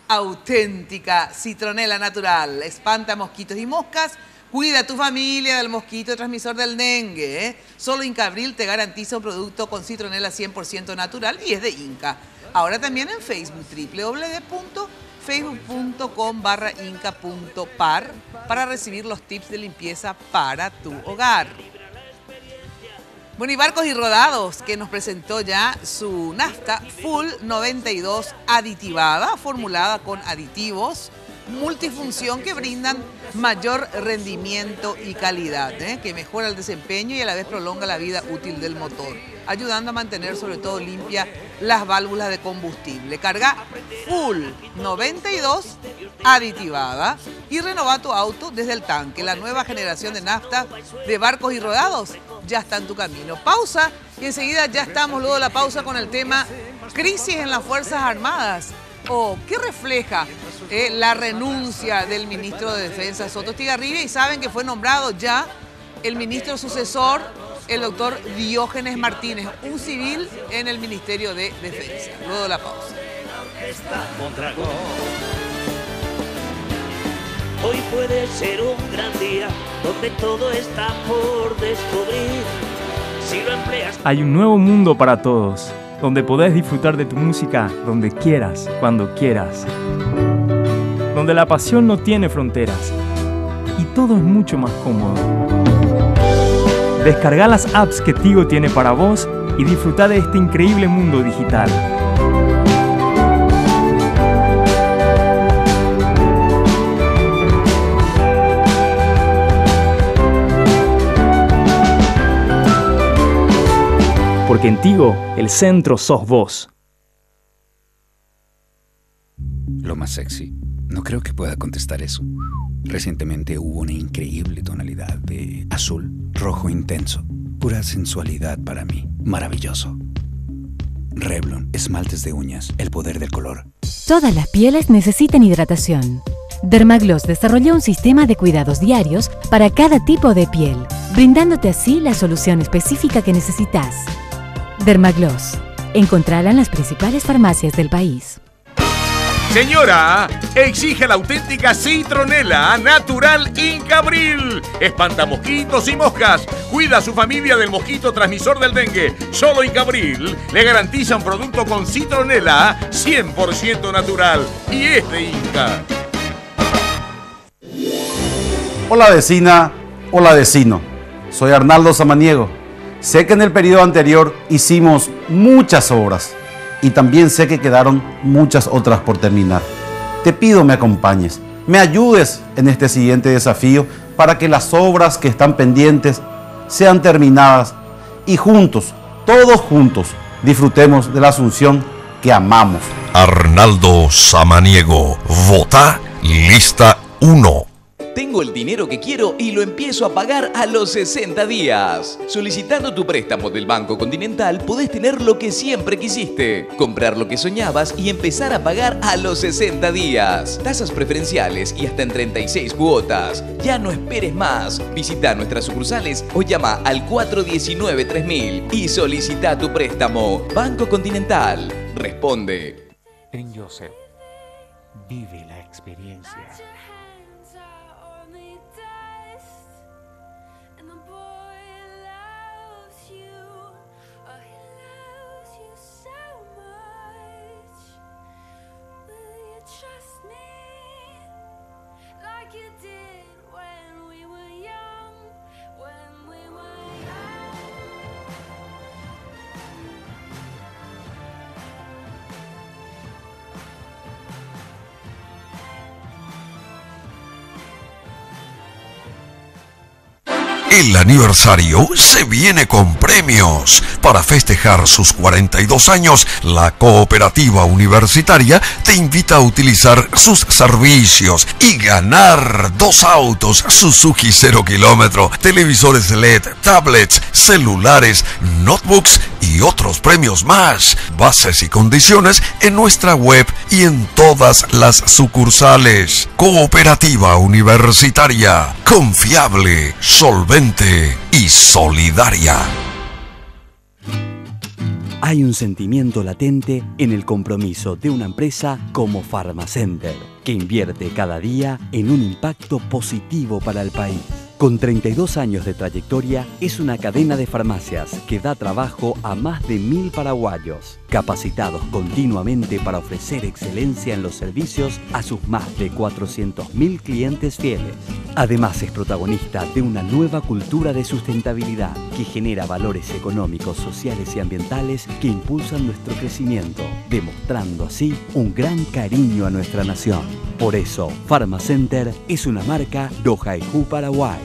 auténtica citronela natural. Espanta mosquitos y moscas, cuida a tu familia del mosquito transmisor del dengue. Solo Inca Abril te garantiza un producto con citronela 100% natural y es de Inca. Ahora también en Facebook, www.facebook.com/inca.par, para recibir los tips de limpieza para tu hogar. Bueno, y Barcos y Rodados, que nos presentó ya su nafta Full 92 aditivada, formulada con aditivos multifunción que brindan mayor rendimiento y calidad, que mejora el desempeño y a la vez prolonga la vida útil del motor, ayudando a mantener sobre todo limpia las válvulas de combustible. Carga Full 92 aditivada y renova tu auto desde el tanque. La nueva generación de nafta de Barcos y Rodados ya está en tu camino. Pausa y enseguida ya estamos luego de la pausa con el tema crisis en las Fuerzas Armadas. ¿Qué refleja la renuncia del ministro de Defensa, Soto Estigarribia? Y saben que fue nombrado ya el ministro sucesor, el doctor Diógenes Martínez, un civil en el Ministerio de Defensa. Luego de la pausa. Hoy puede ser un gran día donde todo está por descubrir. Si lo empleas... Hay un nuevo mundo para todos, donde podés disfrutar de tu música donde quieras, cuando quieras. Donde la pasión no tiene fronteras y todo es mucho más cómodo. Descarga las apps que Tigo tiene para vos y disfruta de este increíble mundo digital. Porque en Tigo, el centro sos vos. Lo más sexy. No creo que pueda contestar eso. Recientemente hubo una increíble tonalidad de azul, rojo intenso. Pura sensualidad para mí. Maravilloso. Revlon, esmaltes de uñas, el poder del color. Todas las pieles necesitan hidratación. Dermagloss desarrolló un sistema de cuidados diarios para cada tipo de piel, brindándote así la solución específica que necesitas. Dermagloss. Encontrala en las principales farmacias del país. Señora, exige la auténtica citronela natural Inca Abril. Espanta mosquitos y moscas. Cuida a su familia del mosquito transmisor del dengue. Solo Inca Abril le garantiza un producto con citronela 100% natural. Y es de Inca. Hola vecina, hola vecino. Soy Arnaldo Samaniego. Sé que en el periodo anterior hicimos muchas obras y también sé que quedaron muchas otras por terminar. Te pido me acompañes, me ayudes en este siguiente desafío para que las obras que están pendientes sean terminadas y juntos, todos juntos, disfrutemos de la Asunción que amamos. Arnaldo Samaniego, vota lista 1. Tengo Tengo el dinero que quiero y lo empiezo a pagar a los 60 días. Solicitando tu préstamo del Banco Continental podés tener lo que siempre quisiste, comprar lo que soñabas y empezar a pagar a los 60 días. Tasas preferenciales y hasta en 36 cuotas. Ya no esperes más. Visita nuestras sucursales o llama al 419-3000 y solicita tu préstamo. Banco Continental. Responde. En Joseph, vive la experiencia. El aniversario se viene con premios. Para festejar sus 42 años, la Cooperativa Universitaria te invita a utilizar sus servicios y ganar 2 autos Suzuki 0 kilómetro, televisores LED, tablets, celulares, notebooks y otros premios más. Bases y condiciones en nuestra web y en todas las sucursales. Cooperativa Universitaria, confiable, solvente y solidaria. Hay un sentimiento latente en el compromiso de una empresa como Pharmacenter, que invierte cada día en un impacto positivo para el país. Con 32 años de trayectoria, es una cadena de farmacias que da trabajo a más de 1000 paraguayos, capacitados continuamente para ofrecer excelencia en los servicios a sus más de 400.000 clientes fieles. Además, es protagonista de una nueva cultura de sustentabilidad que genera valores económicos, sociales y ambientales que impulsan nuestro crecimiento, demostrando así un gran cariño a nuestra nación. Por eso, Pharmacenter es una marca Dojaijú Paraguay.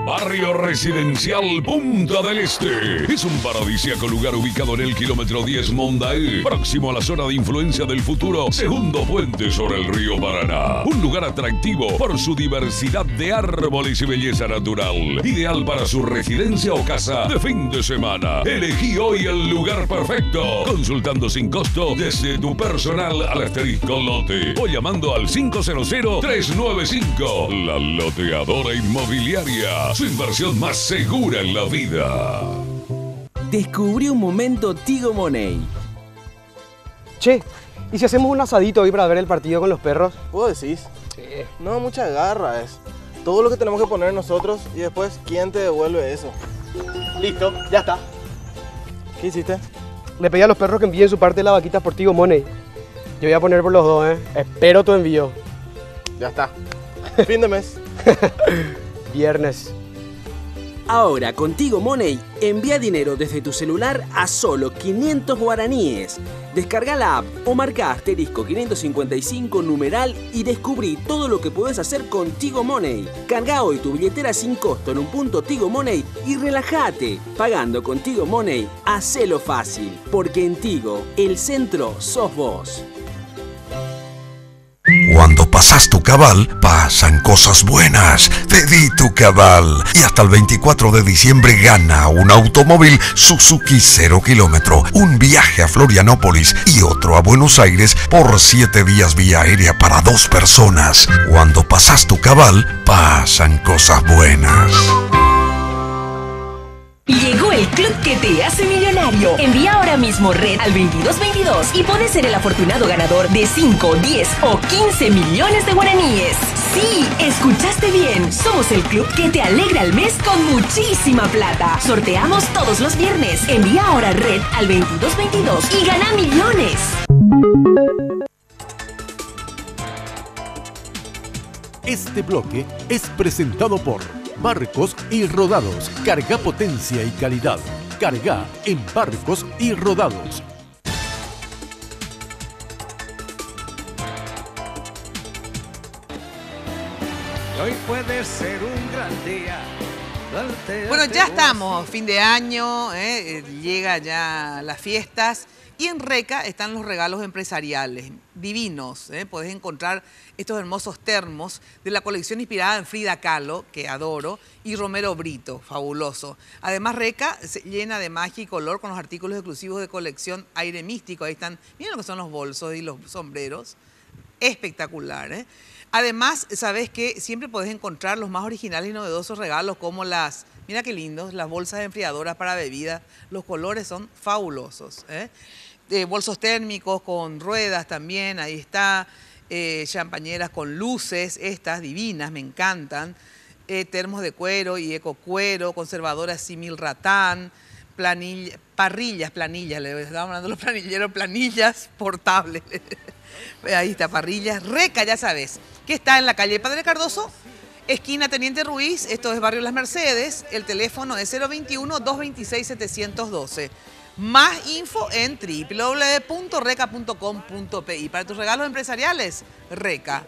Barrio Residencial Punta del Este. Es un paradisíaco lugar ubicado en el kilómetro 10 Mondaé, próximo a la zona de influencia del futuro segundo puente sobre el río Paraná. Un lugar atractivo por su diversidad de árboles y belleza natural. Ideal para su residencia o casa de fin de semana. Elegí hoy el lugar perfecto, consultando sin costo desde tu personal al asterisco lote o llamando al 500-395. La Loteadora Inmobiliaria. Su inversión más segura en la vida. Descubrí un momento Tigo Money. Che, ¿y si hacemos un asadito hoy para ver el partido con los perros? ¿Vos decís? Sí. No, mucha garra es. Todo lo que tenemos que poner nosotros y después, ¿quién te devuelve eso? Listo, ya está. ¿Qué hiciste? Le pedí a los perros que envíen su parte de la vaquita por Tigo Money. Yo voy a poner por los dos, Espero tu envío. Ya está. Fin de mes. Viernes. Ahora, con Tigo Money, envía dinero desde tu celular a solo 500 guaraníes. Descarga la app o marca asterisco 555 numeral y descubrí todo lo que podés hacer con Tigo Money. Carga hoy tu billetera sin costo en un punto Tigo Money y relájate. Pagando con Tigo Money, hacelo fácil. Porque en Tigo, el centro sos vos. Cuando pasas tu cabal, pasan cosas buenas. Pedí tu cabal y hasta el 24 de diciembre gana un automóvil Suzuki 0 kilómetro, un viaje a Florianópolis y otro a Buenos Aires por 7 días vía aérea para 2 personas. Cuando pasas tu cabal, pasan cosas buenas. Llegó el club que te hace millonario. Envía ahora mismo red al 2222 y puedes ser el afortunado ganador de 5, 10 o 15 millones de guaraníes. Sí, escuchaste bien. Somos el club que te alegra el mes con muchísima plata. Sorteamos todos los viernes. Envía ahora red al 2222 y gana millones. Este bloque es presentado por Barcos y Rodados. Carga potencia y calidad. Carga en Barcos y Rodados. Hoy puede ser un gran día. Bueno, ya estamos, fin de año, llega ya las fiestas y en Reca están los regalos empresariales, divinos. Podés encontrar estos hermosos termos de la colección inspirada en Frida Kahlo, que adoro, y Romero Brito, fabuloso. Además, Reca se llena de magia y color con los artículos exclusivos de colección Aire Místico. Ahí están, miren lo que son los bolsos y los sombreros, espectacular, ¿eh? Además, sabes que siempre podés encontrar los más originales y novedosos regalos como las, mira qué lindos, las bolsas enfriadoras para bebidas. Los colores son fabulosos, bolsos térmicos con ruedas también, ahí está. Champañeras con luces, estas divinas, me encantan. Termos de cuero y ecocuero, conservadoras símil ratán, planillas, le estamos hablando de los planilleros, planillas portables. Ahí está, parrillas. Reca, ya sabes, que está en la calle Padre Cardoso, esquina Teniente Ruiz, esto es Barrio Las Mercedes, el teléfono es 021-226-712. Más info en www.reca.com.pi. Para tus regalos empresariales, Reca.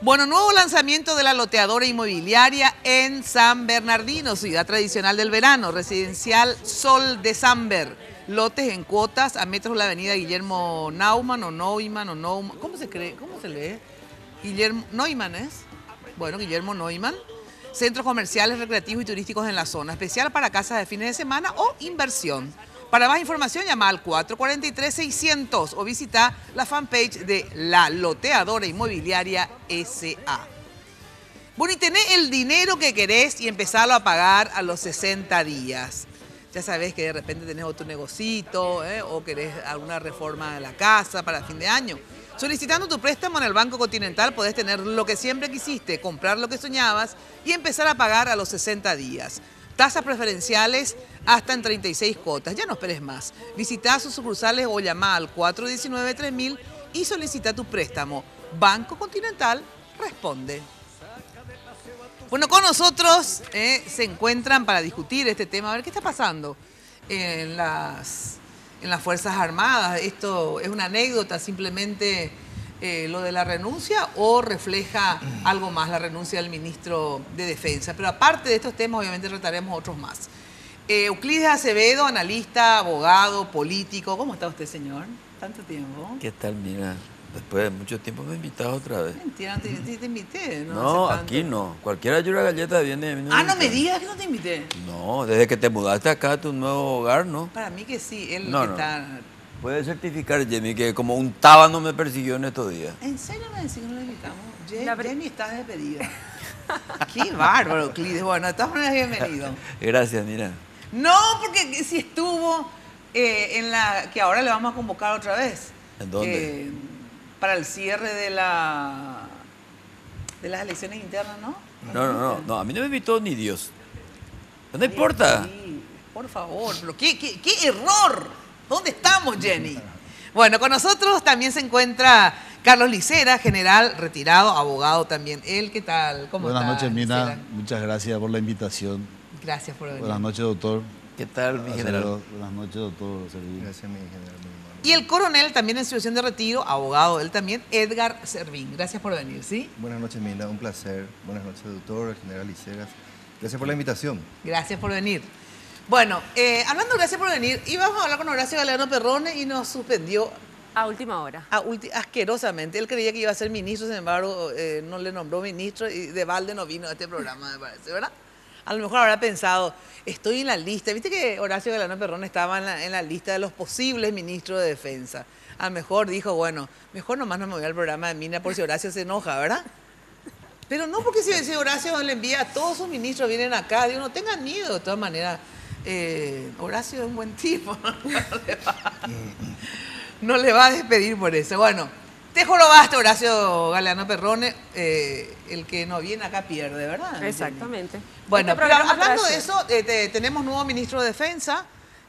Bueno, nuevo lanzamiento de la loteadora inmobiliaria en San Bernardino, ciudad tradicional del verano, residencial Sol de Samber. Lotes en cuotas a metros de la avenida Guillermo Naumann o Neumann o Naumann. ¿Cómo se cree? ¿Cómo se lee? Guillermo Neumann es. Bueno, Guillermo Neumann. Centros comerciales, recreativos y turísticos en la zona. Especial para casas de fines de semana o inversión. Para más información, llama al 443-600 o visita la fanpage de la Loteadora Inmobiliaria S.A. Bueno, y tenés el dinero que querés y empezarlo a pagar a los 60 días. Ya sabés que de repente tenés otro negocito o querés alguna reforma de la casa para fin de año. Solicitando tu préstamo en el Banco Continental podés tener lo que siempre quisiste, comprar lo que soñabas y empezar a pagar a los 60 días. Tasas preferenciales hasta en 36 cuotas. Ya no esperes más. Visita sus sucursales o llama al 419-3000 y solicita tu préstamo. Banco Continental responde. Bueno, con nosotros se encuentran para discutir este tema. A ver, ¿qué está pasando en las Fuerzas Armadas? ¿Esto es una anécdota, simplemente lo de la renuncia, o refleja algo más, la renuncia del ministro de Defensa? Pero aparte de estos temas, obviamente trataremos otros más. Euclides Acevedo, analista, abogado, político. ¿Cómo está usted, señor? ¿Tanto tiempo? ¿Qué tal? Mira, después de mucho tiempo me invitas otra vez. Mentira, te invité, ¿no? No, aquí no. Cualquiera llora galleta viene. No me digas que no te invité. No, desde que te mudaste acá a tu nuevo hogar, ¿no? Para mí que sí, él no, está... Puede certificar, Jenny, que como un tábano me persiguió en estos días. ¿En serio me decís que no le invitamos? Jenny, estás despedida. Qué bárbaro, Euclides. Bueno, de todas maneras, bienvenido. Gracias, mira. No, porque si estuvo en la... que ahora le vamos a convocar otra vez. ¿En dónde? Para el cierre de las elecciones internas, ¿no? No, a mí no me invitó ni Dios. No importa. Sí, por favor, pero qué error. ¿Dónde estamos, Jenny? Bueno, con nosotros también se encuentra Carlos Licera, general retirado, abogado también. Él, ¿qué tal? ¿Cómo está? Buenas noches, Mina. Licera? Muchas gracias por la invitación. Gracias por venir. Buenas noches, doctor. ¿Qué tal, mi general? Buenas noches, doctor. Gracias, mi general. Y el coronel, también en situación de retiro, abogado él también, Edgar Servín. Gracias por venir, ¿sí? Buenas noches, Mina. Un placer. Buenas noches, doctor, el general Liceras. Gracias por la invitación. Gracias por venir. Bueno, hablando de gracias por venir, íbamos a hablar con Horacio Galeano Perrone y nos suspendió. A última hora. Asquerosamente. Él creía que iba a ser ministro, sin embargo, no le nombró ministro y de balde no vino a este programa, me parece, ¿verdad? A lo mejor habrá pensado, estoy en la lista. Viste que Horacio Galeano Perrone estaba en la lista de los posibles ministros de Defensa. A lo mejor dijo, bueno, mejor nomás no me voy al programa de Mina por si Horacio se enoja, ¿verdad? Pero no, porque si Horacio le envía a todos sus ministros, vienen acá, digo, no tengan miedo, de todas maneras. Horacio es un buen tipo, no le va a despedir por eso. Bueno, te jorobaste, Horacio Galeano Perrone, el que no viene acá pierde, ¿verdad? Exactamente. Bueno, pero hablando de eso, tenemos nuevo ministro de Defensa,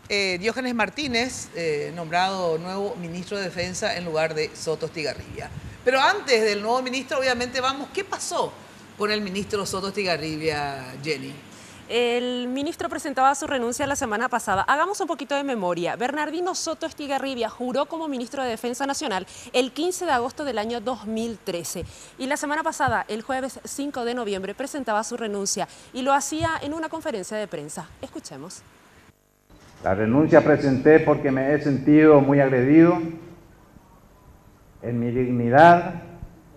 Diógenes Martínez, nombrado nuevo ministro de Defensa en lugar de Soto Estigarribia. Pero antes del nuevo ministro, obviamente, vamos, ¿qué pasó con el ministro Soto Estigarribia, Jenny? El ministro presentaba su renuncia la semana pasada. Hagamos un poquito de memoria. Bernardino Soto Estigarribia juró como ministro de Defensa Nacional el 15 de agosto del año 2013. Y la semana pasada, el jueves 5 de noviembre, presentaba su renuncia y lo hacía en una conferencia de prensa. Escuchemos. La renuncia presenté porque me he sentido muy agredido en mi dignidad.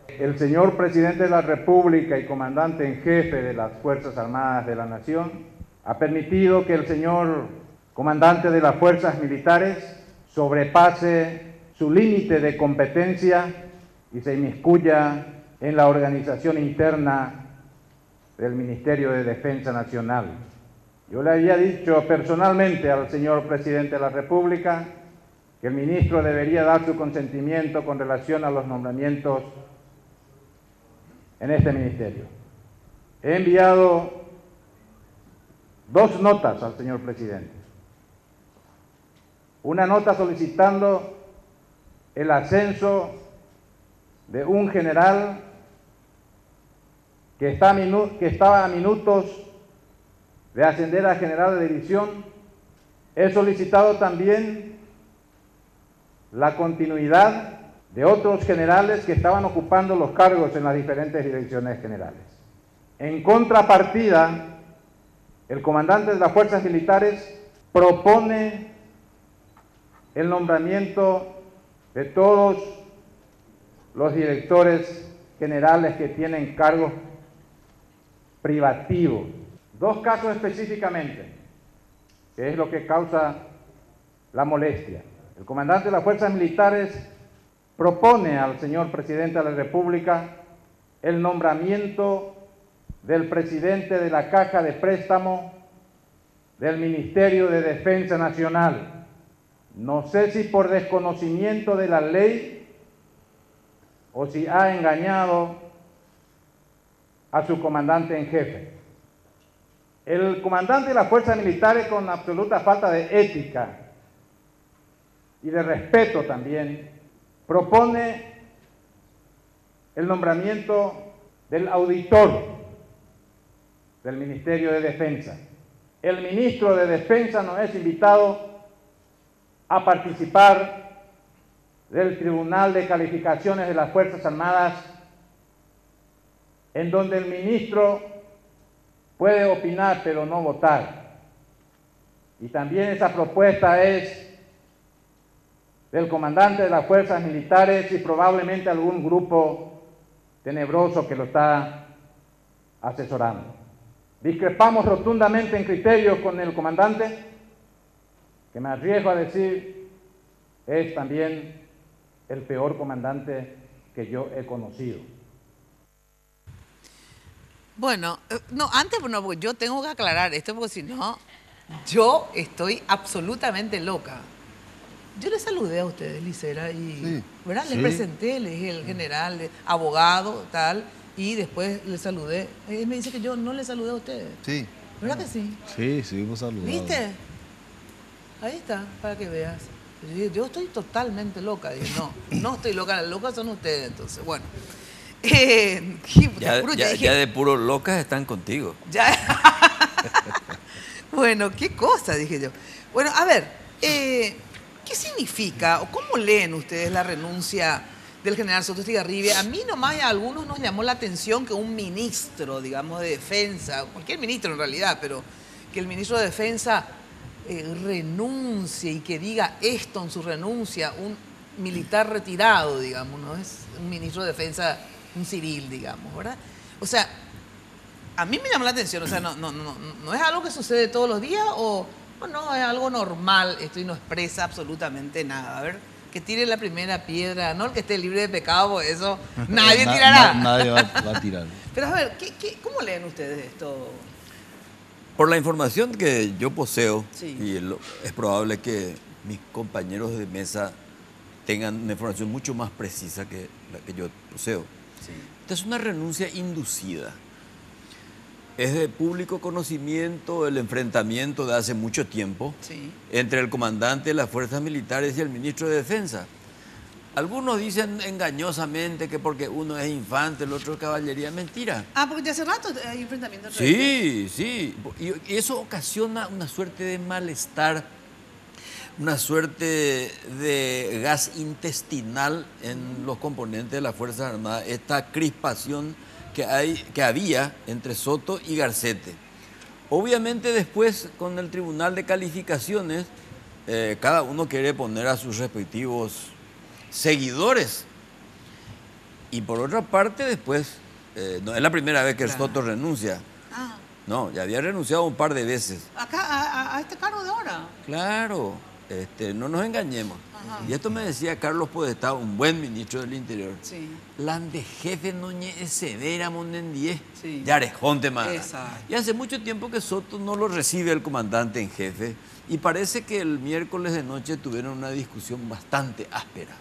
El señor Presidente de la República y Comandante en Jefe de las Fuerzas Armadas de la Nación ha permitido que el señor Comandante de las Fuerzas Militares sobrepase su límite de competencia y se inmiscuya en la organización interna del Ministerio de Defensa Nacional. Yo le había dicho personalmente al señor Presidente de la República que el ministro debería dar su consentimiento con relación a los nombramientos en este ministerio. He enviado 2 notas al señor presidente. Una nota solicitando el ascenso de un general que estaba a minutos de ascender a general de división. He solicitado también la continuidad de otros generales que estaban ocupando los cargos en las diferentes direcciones generales. En contrapartida, el comandante de las fuerzas militares propone el nombramiento de todos los directores generales que tienen cargos privativos. 2 casos específicamente, que es lo que causa la molestia. El comandante de las fuerzas militares propone al señor Presidente de la República el nombramiento del presidente de la Caja de Préstamo del Ministerio de Defensa Nacional. No sé si por desconocimiento de la ley o si ha engañado a su comandante en jefe. El comandante de las fuerzas militares, con absoluta falta de ética y de respeto también, propone el nombramiento del auditor del Ministerio de Defensa. El ministro de Defensa no es invitado a participar del Tribunal de Calificaciones de las Fuerzas Armadas, en donde el ministro puede opinar pero no votar. Y también esa propuesta es del comandante de las fuerzas militares y probablemente algún grupo tenebroso que lo está asesorando. Discrepamos rotundamente en criterios con el comandante, que me arriesgo a decir es también el peor comandante que yo he conocido. Bueno, no, antes, no, porque yo tengo que aclarar esto, porque si no, yo estoy absolutamente loca. Yo le saludé a ustedes, Lisera, y sí, ¿verdad? Les presenté, les dije el general, abogado, tal, y después le saludé. Él me dice que yo no le saludé a ustedes. Sí. ¿Verdad que sí? Sí, sí, hemos saludado. ¿Viste? Ahí está, para que veas. Yo estoy totalmente loca. Dije, no estoy loca, las locas son ustedes, entonces, bueno. Ya de puro locas están contigo. Ya. Bueno, qué cosa, dije yo. Bueno, a ver, ¿qué significa o cómo leen ustedes la renuncia del general Soto Estigarribia? A mí nomás a algunos nos llamó la atención que un ministro, digamos, de defensa, cualquier ministro en realidad, pero que el ministro de defensa renuncie y que diga esto en su renuncia, un militar retirado, digamos, no es un ministro de defensa, un civil, digamos, ¿verdad? O sea, a mí me llamó la atención, o sea, no es algo que sucede todos los días o no, es algo normal esto y no expresa absolutamente nada. A ver, que tire la primera piedra, no el que esté libre de pecado, eso nadie tirará. Nadie va a tirar. Pero a ver, ¿cómo leen ustedes esto? Por la información que yo poseo, sí, y es probable que mis compañeros de mesa tengan una información mucho más precisa que la que yo poseo. Sí. Esta es una renuncia inducida. Es de público conocimiento el enfrentamiento de hace mucho tiempo, sí, entre el comandante de las fuerzas militares y el ministro de Defensa. Algunos dicen engañosamente que porque uno es infante, el otro es caballería. Mentira. Ah, porque ya hace rato hay enfrentamiento entre Sí, sí. Y eso ocasiona una suerte de malestar, una suerte de gas intestinal en los componentes de las Fuerzas Armadas. Esta crispación que había entre Soto y Garcete. Obviamente después, con el Tribunal de Calificaciones, cada uno quiere poner a sus respectivos seguidores. Y por otra parte, después, no es la primera vez que Soto renuncia. Ah. No, ya había renunciado un par de veces. Acá, a este cargo de ahora. Claro, no nos engañemos. Ajá. Y esto me decía Carlos Podestá, un buen ministro del Interior. Sí. Lan de jefe no es severa, monendie. Sí. Ya responde más. Exacto. Y hace mucho tiempo que Soto no lo recibe el comandante en jefe. Y parece que el miércoles de noche tuvieron una discusión bastante áspera.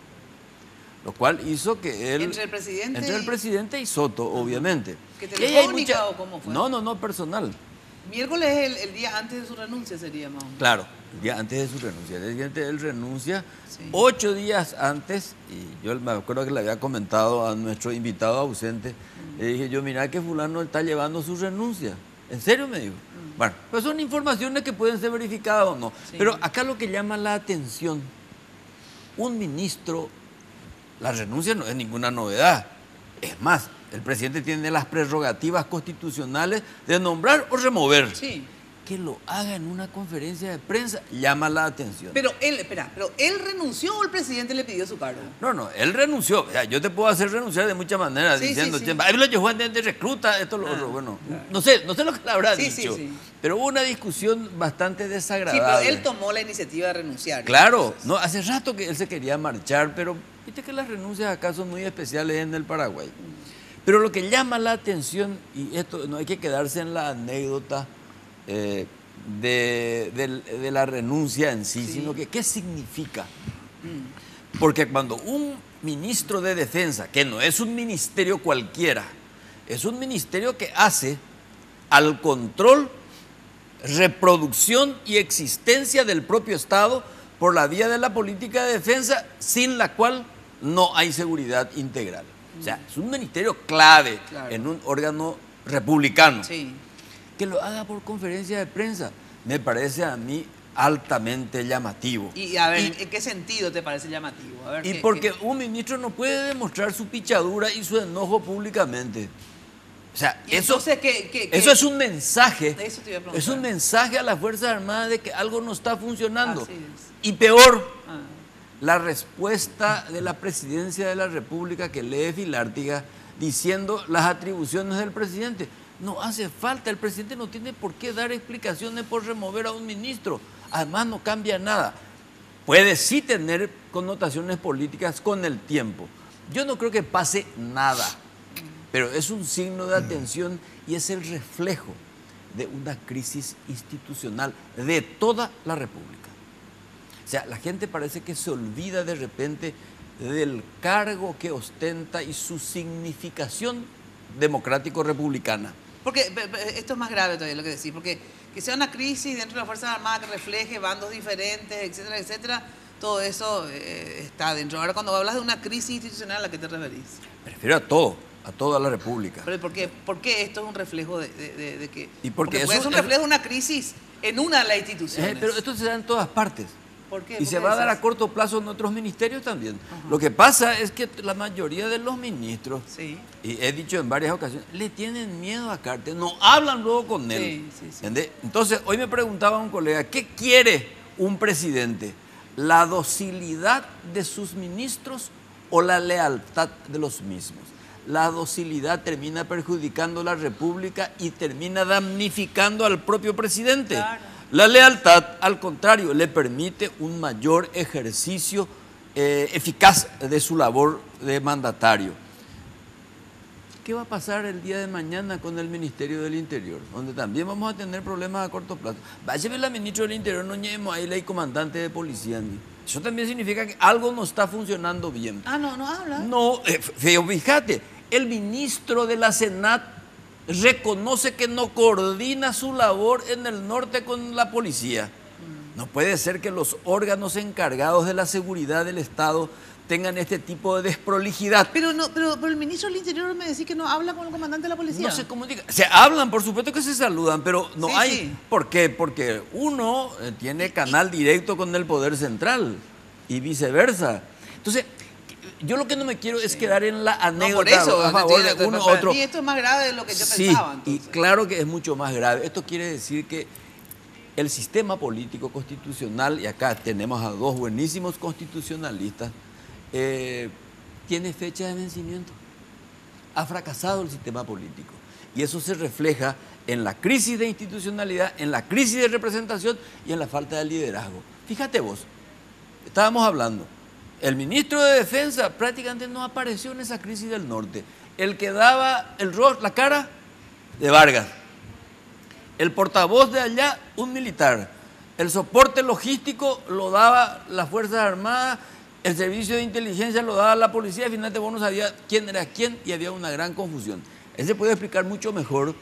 Lo cual hizo que él... ¿Entre el presidente? Entre el presidente y Soto, obviamente. ¿Que Y ahí hay telefónica o cómo fue? No, personal. Miércoles el día antes de su renuncia sería, más o menos. Claro, el día antes de su renuncia. El día siguiente él renuncia, 8 días antes, y yo me acuerdo que le había comentado a nuestro invitado ausente, le dije yo, mira que fulano está llevando su renuncia. ¿En serio? Me dijo. Bueno, pues son informaciones que pueden ser verificadas o no. Sí. Pero acá lo que llama la atención, un ministro, la renuncia no es ninguna novedad. Es más, el presidente tiene las prerrogativas constitucionales de nombrar o remover. Sí. Que lo haga en una conferencia de prensa llama la atención. Pero él renunció o el presidente le pidió su cargo. No, él renunció. O sea, yo te puedo hacer renunciar de muchas maneras, Sí, diciendo, sí, sí. "Ay, lo llevó de recluta, esto, lo otro". Bueno, no sé lo que le habrá dicho. Sí. Pero hubo una discusión bastante Sí, desagradable. pero él tomó la iniciativa de renunciar. Claro, no, hace rato que él se quería marchar, pero viste que las renuncias acá son muy especiales en el Paraguay. Pero lo que llama la atención, y esto no hay que quedarse en la anécdota de la renuncia en sí, sino que qué significa. Porque cuando un ministro de Defensa, que no es un ministerio cualquiera, es un ministerio que hace al control, reproducción y existencia del propio Estado por la vía de la política de defensa, sin la cual no hay seguridad integral. O sea, es un ministerio clave en un órgano republicano. Sí. Que lo haga por conferencia de prensa, me parece a mí altamente llamativo. Y a ver, ¿en qué sentido te parece llamativo? A ver, Y porque un ministro no puede demostrar su pichadura y su enojo públicamente. O sea, Y eso, entonces, eso es un mensaje. Eso te iba a preguntar. Es un mensaje a las Fuerzas Armadas de que algo no está funcionando. Así es. Y peor, Ah. la respuesta de la Presidencia de la República que lee Filártiga diciendo las atribuciones del presidente. No hace falta, el presidente no tiene por qué dar explicaciones por remover a un ministro. Además no cambia nada. Puede sí tener connotaciones políticas con el tiempo. Yo no creo que pase nada, pero es un signo de atención y es el reflejo de una crisis institucional de toda la República. O sea, la gente parece que se olvida de repente del cargo que ostenta y su significación democrático-republicana. Porque esto es más grave todavía lo que decís, porque que sea una crisis dentro de las Fuerzas Armadas que refleje bandos diferentes, etcétera, etcétera, todo eso está dentro. Ahora, cuando hablas de una crisis institucional, ¿a qué te referís? Prefiero a toda la República. Pero ¿por qué esto es un reflejo de que...? Y porque puede eso ser un reflejo de una crisis en una de las instituciones. Pero esto se da en todas partes. ¿Por qué? Y ¿Por se qué va a dar dices? a corto plazo en otros ministerios también. Lo que pasa es que la mayoría de los ministros, y he dicho en varias ocasiones, le tienen miedo a Carter, no hablan luego con él. ¿Entendés? Entonces, hoy me preguntaba un colega, ¿qué quiere un presidente? ¿La docilidad de sus ministros o la lealtad de los mismos? La docilidad termina perjudicando a la República y termina damnificando al propio presidente. Claro. La lealtad, al contrario, le permite un mayor ejercicio eficaz de su labor de mandatario. ¿Qué va a pasar el día de mañana con el Ministerio del Interior? Donde también vamos a tener problemas a corto plazo. Váyame la ministra del Interior, no lleguemos ahí la comandante de policía. Eso también significa que algo no está funcionando bien. Ah, no habla. No, fíjate, el ministro de la Senat reconoce que no coordina su labor en el norte con la policía. No puede ser que los órganos encargados de la seguridad del Estado tengan este tipo de desprolijidad. Pero el ministro del Interior me decía que no habla con el comandante de la policía. No se comunica. Se hablan, por supuesto que se saludan, pero no Sí, hay. sí. ¿Por qué? Porque uno tiene canal directo con el Poder Central y viceversa. Entonces, yo lo que no me quiero es quedar en la anécdota por eso, a favor de uno u otro. Y esto es más grave de lo que yo Sí, pensaba. Entonces. y claro que es mucho más grave. Esto quiere decir que el sistema político constitucional, y acá tenemos a dos buenísimos constitucionalistas, tiene fecha de vencimiento. Ha fracasado el sistema político. Y eso se refleja en la crisis de institucionalidad, en la crisis de representación y en la falta de liderazgo. Fíjate vos, estábamos hablando, el ministro de Defensa prácticamente no apareció en esa crisis del norte. El que daba la cara, de Vargas. El portavoz de allá, un militar. El soporte logístico lo daba las Fuerzas Armadas, el servicio de inteligencia lo daba la policía, y finalmente vos no sabías quién era quién y había una gran confusión. Él se puede explicar mucho mejor,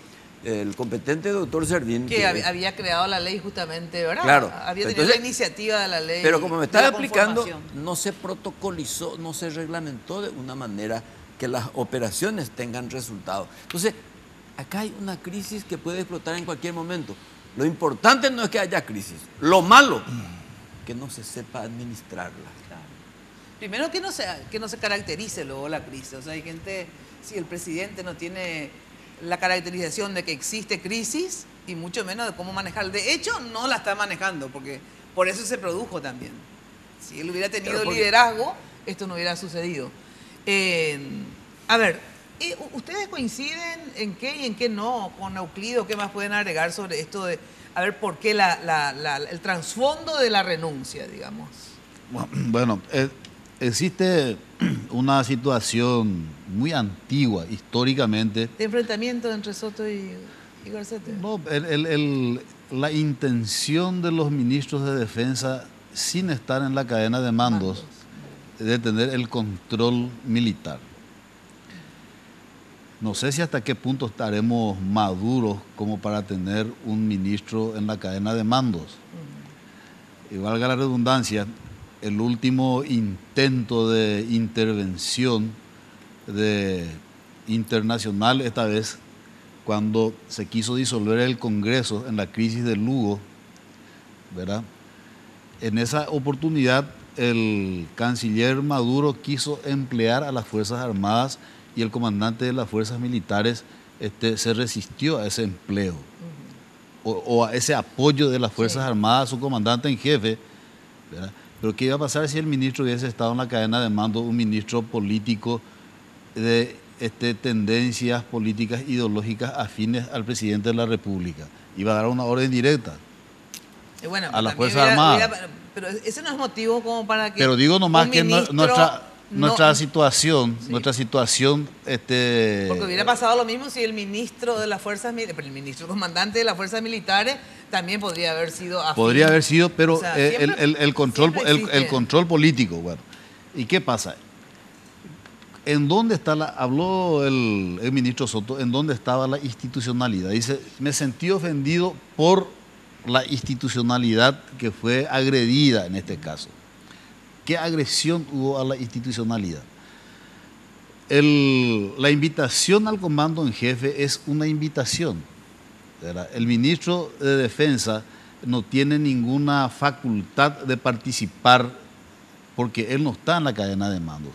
el competente doctor Servín. Que había creado la ley justamente, ¿verdad? Claro. Había tenido la iniciativa de la ley. Pero como me estaba de la explicando, conformación. no se protocolizó, no se reglamentó de una manera que las operaciones tengan resultados. Entonces, acá hay una crisis que puede explotar en cualquier momento. Lo importante no es que haya crisis. Lo malo, que no se sepa administrarla. Claro. Primero que no se caracterice luego la crisis. O sea, hay gente, si el presidente no tiene la caracterización de que existe crisis y mucho menos de cómo manejar. De hecho, no la está manejando, porque por eso se produjo también. Si él hubiera tenido liderazgo, esto no hubiera sucedido. A ver, ¿ustedes coinciden en qué y en qué no con Euclido? ¿Qué más pueden agregar sobre esto de, a ver, por qué el trasfondo de la renuncia, digamos? Bueno, existe una situación muy antigua, históricamente. ¿De enfrentamiento entre Soto y Garcete? No, la intención de los ministros de defensa, sin estar en la cadena de mandos, de tener el control militar. No sé si hasta qué punto estaremos maduros como para tener un ministro en la cadena de mandos. Y valga la redundancia, el último intento de intervención internacional, esta vez, cuando se quiso disolver el Congreso en la crisis de Lugo, ¿verdad? En esa oportunidad, el canciller Maduro quiso emplear a las Fuerzas Armadas y el comandante de las Fuerzas Militares se resistió a ese empleo o a ese apoyo de las Fuerzas Armadas a su comandante en jefe, ¿verdad? Pero ¿qué iba a pasar si el ministro hubiese estado en la cadena de mando, un ministro político de tendencias políticas ideológicas afines al presidente de la República? Iba a dar una orden directa bueno, a las Fuerzas Armadas. Pero ese no es motivo como para que... Pero digo nomás que nuestra situación, Porque hubiera pasado lo mismo si el ministro de las Fuerzas Militares, el ministro comandante de las Fuerzas Militares también podría haber sido afín. Podría haber sido, pero o sea, el control político, bueno. ¿Y qué pasa? ¿En dónde está habló el ministro Soto, en dónde estaba la institucionalidad? Dice, me sentí ofendido por la institucionalidad que fue agredida en este caso. ¿Qué agresión hubo a la institucionalidad? La invitación al comando en jefe es una invitación, ¿verdad? El ministro de Defensa no tiene ninguna facultad de participar porque él no está en la cadena de mando.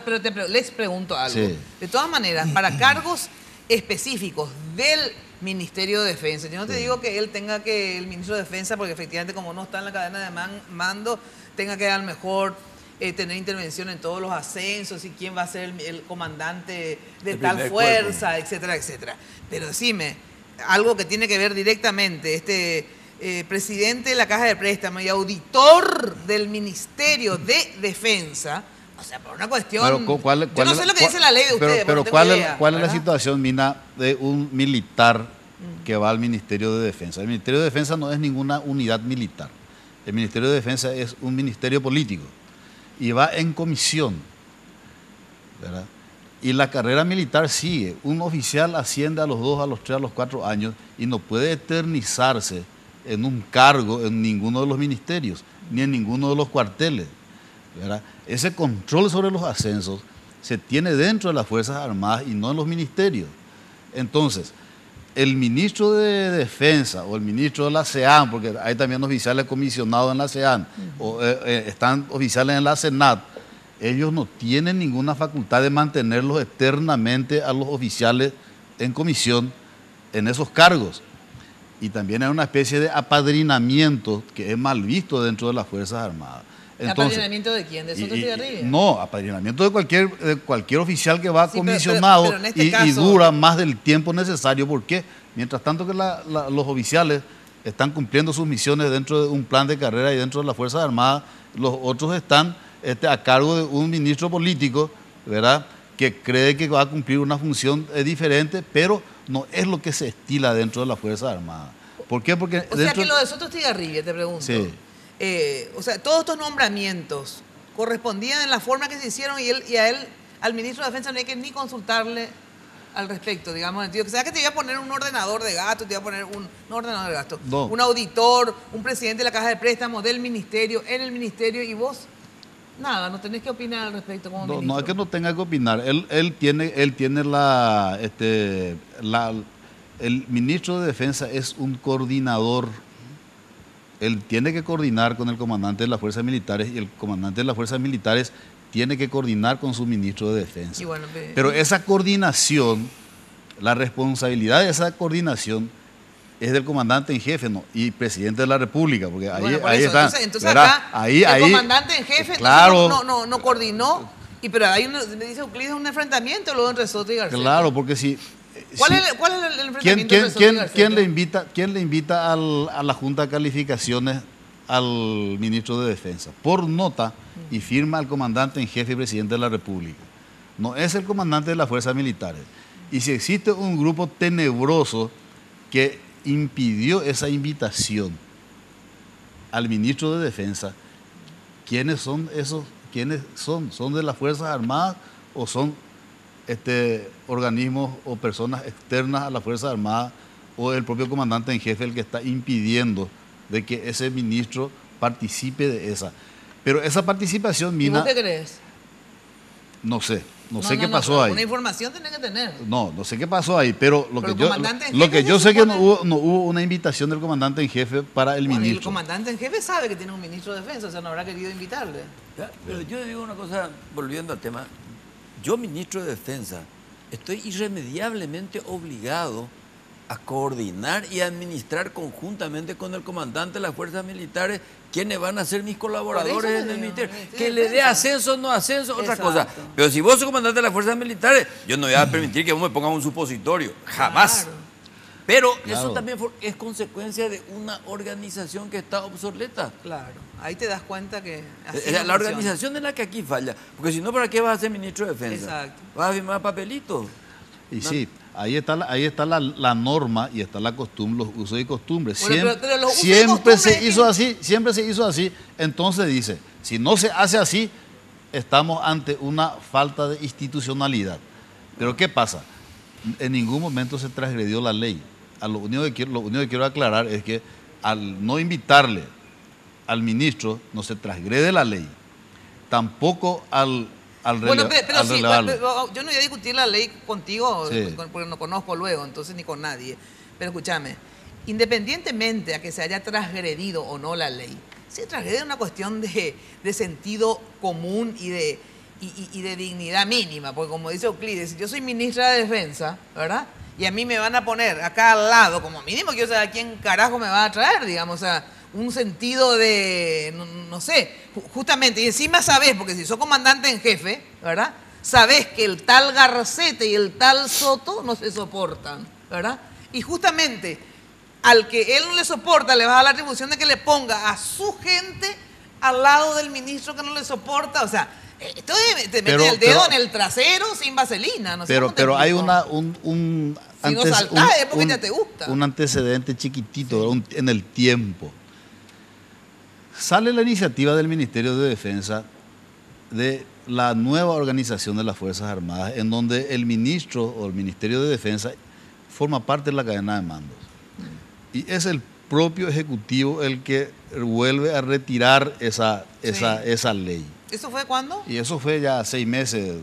Pero les pregunto algo. Sí. De todas maneras, para cargos específicos del Ministerio de Defensa, yo no te digo que él tenga que, el ministro de Defensa, porque efectivamente como no está en la cadena de mando, tenga que a lo mejor tener intervención en todos los ascensos y quién va a ser el comandante de tal fuerza, etcétera, etcétera. Pero decime, algo que tiene que ver directamente, presidente de la Caja de Préstamos y auditor del Ministerio de Defensa, o sea, por una cuestión... yo no sé lo que dice la ley de ustedes. Pero no ¿cuál idea, es la situación, Mina, de un militar que va al Ministerio de Defensa? El Ministerio de Defensa no es ninguna unidad militar. El Ministerio de Defensa es un ministerio político y va en comisión, ¿verdad? Y la carrera militar sigue. Un oficial asciende a los 2, a los 3, a los 4 años y no puede eternizarse en un cargo en ninguno de los ministerios, ni en ninguno de los cuarteles. ¿verdad? Ese control sobre los ascensos se tiene dentro de las Fuerzas Armadas y no en los ministerios. Entonces, el ministro de Defensa o el ministro de la SEAN, porque hay también oficiales comisionados en la SEAN, o están oficiales en la SENAT, ellos no tienen ninguna facultad de mantenerlos eternamente a los oficiales en comisión en esos cargos. Y también hay una especie de apadrinamiento que es mal visto dentro de las Fuerzas Armadas. Entonces, ¿apadrinamiento de quién? ¿De Soto Estigarribia? No, apadrinamiento de cualquier oficial que va comisionado pero en este y caso, dura más del tiempo necesario. ¿Por qué? Mientras tanto que los oficiales están cumpliendo sus misiones dentro de un plan de carrera y dentro de las Fuerzas Armadas, los otros están a cargo de un ministro político, ¿verdad?, que cree que va a cumplir una función diferente, pero no es lo que se estila dentro de las Fuerzas Armadas. ¿Por qué? Porque o sea que lo de Soto Estigarribia, te pregunto. Sí. O sea, todos estos nombramientos correspondían en la forma que se hicieron y a él, al ministro de Defensa, no hay que ni consultarle al respecto, digamos, en el sentido que sea que te iba a poner un ordenador de gasto, te iba a poner un auditor, un presidente de la Caja de Préstamos del ministerio, en el ministerio, y vos, nada, no tenés que opinar al respecto como ministro. No es que no tenga que opinar, él tiene el ministro de Defensa es un coordinador. Él tiene que coordinar con el comandante de las Fuerzas Militares y el comandante de las Fuerzas Militares tiene que coordinar con su ministro de Defensa. Bueno, pero esa coordinación, la responsabilidad de esa coordinación es del comandante en jefe, ¿no?, y presidente de la República, porque ahí está. Entonces acá el comandante en jefe claro, no coordinó, pero ahí me dice Euclides un enfrentamiento luego entre Soto y García. Claro, porque si... ¿Cuál es el enfrentamiento entre Soto y García? ¿Quién le invita a la Junta de Calificaciones al ministro de Defensa? Por nota y firma al comandante en jefe y presidente de la República. No es el comandante de las Fuerzas Militares. Y si existe un grupo tenebroso que impidió esa invitación al ministro de Defensa, ¿quiénes son esos? ¿Quiénes son? ¿Son de las Fuerzas Armadas o son organismos o personas externas a las Fuerzas Armadas o el propio comandante en jefe el que está impidiendo de que ese ministro participe de esa? Pero esa participación, Mina... ¿Y vos qué crees? No sé qué pasó ahí. Una información tenés que tener. No sé qué pasó ahí, pero lo que yo sé que no hubo una invitación del comandante en jefe para el ministro. Y el comandante en jefe sabe que tiene un ministro de Defensa, o sea, no habrá querido invitarle. Pero yo digo una cosa, volviendo al tema. Yo, ministro de Defensa, estoy irremediablemente obligado a coordinar y administrar conjuntamente con el comandante de las Fuerzas Militares quienes van a ser mis colaboradores en el ministerio. Que le dé ascenso o no ascenso, otra cosa. Pero si vos sos comandante de las Fuerzas Militares, yo no voy a permitir que vos me pongas un supositorio. Jamás. Claro. Pero eso también es consecuencia de una organización que está obsoleta. Claro, ahí te das cuenta que... La organización es la que aquí falla. Porque si no, ¿para qué vas a ser ministro de Defensa? Exacto. Vas a firmar papelitos. Y sí, ahí está la norma y está la costumbre, los usos y costumbres. Bueno, pero siempre se hizo así. Entonces dice, si no se hace así, estamos ante una falta de institucionalidad. Pero ¿qué pasa? En ningún momento se transgredió la ley. Lo único que quiero aclarar es que al no invitarle al ministro no se transgrede la ley, tampoco al relevarle. Yo no voy a discutir la ley contigo, sí, porque no conozco luego, entonces ni con nadie. Pero escúchame, independientemente a que se haya transgredido o no la ley, se transgrede una cuestión de sentido común y de dignidad mínima, porque como dice Euclides, si yo soy ministra de Defensa, ¿verdad?, y a mí me van a poner acá al lado, como mínimo que yo sé a quién carajo me va a traer, digamos, o sea, un sentido de, no sé, justamente, y encima sabés, porque si sos comandante en jefe, ¿verdad?, sabés que el tal Garcete y el tal Soto no se soportan, ¿verdad? Y justamente al que él no le soporta, le va a dar la atribución de que le ponga a su gente al lado del ministro que no le soporta, o sea, esto te mete el dedo en el trasero sin vaselina, no sé. Pero hay un porque ya te gusta. Un antecedente chiquitito, sí, en el tiempo. Sale la iniciativa del Ministerio de Defensa de la nueva organización de las Fuerzas Armadas, en donde el ministro o el Ministerio de Defensa forma parte de la cadena de mandos. Y es el propio Ejecutivo el que vuelve a retirar esa ley. ¿Eso fue cuándo? Y eso fue ya 6 meses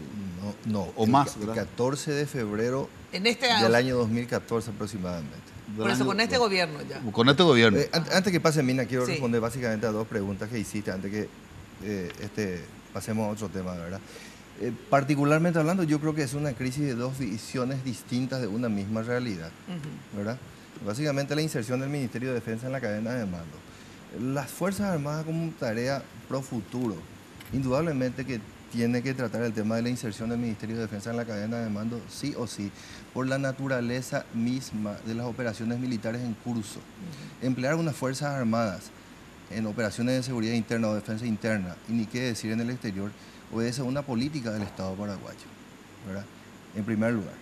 o más. El 14 de febrero En este del año 2014 aproximadamente. Por eso, con este gobierno ya. Con este gobierno. Antes que pase, Mina, quiero Sí. responder básicamente a 2 preguntas que hiciste antes que pasemos a otro tema, ¿verdad? Particularmente hablando, yo creo que es una crisis de 2 visiones distintas de una misma realidad, ¿verdad? Básicamente la inserción del Ministerio de Defensa en la cadena de mando. Las Fuerzas Armadas como tarea pro futuro, indudablemente que tiene que tratar el tema de la inserción del Ministerio de Defensa en la cadena de mando, sí o sí, por la naturaleza misma de las operaciones militares en curso. Emplear unas Fuerzas Armadas en operaciones de seguridad interna o defensa interna, y ni qué decir en el exterior, obedece a una política del Estado paraguayo, ¿verdad? En primer lugar.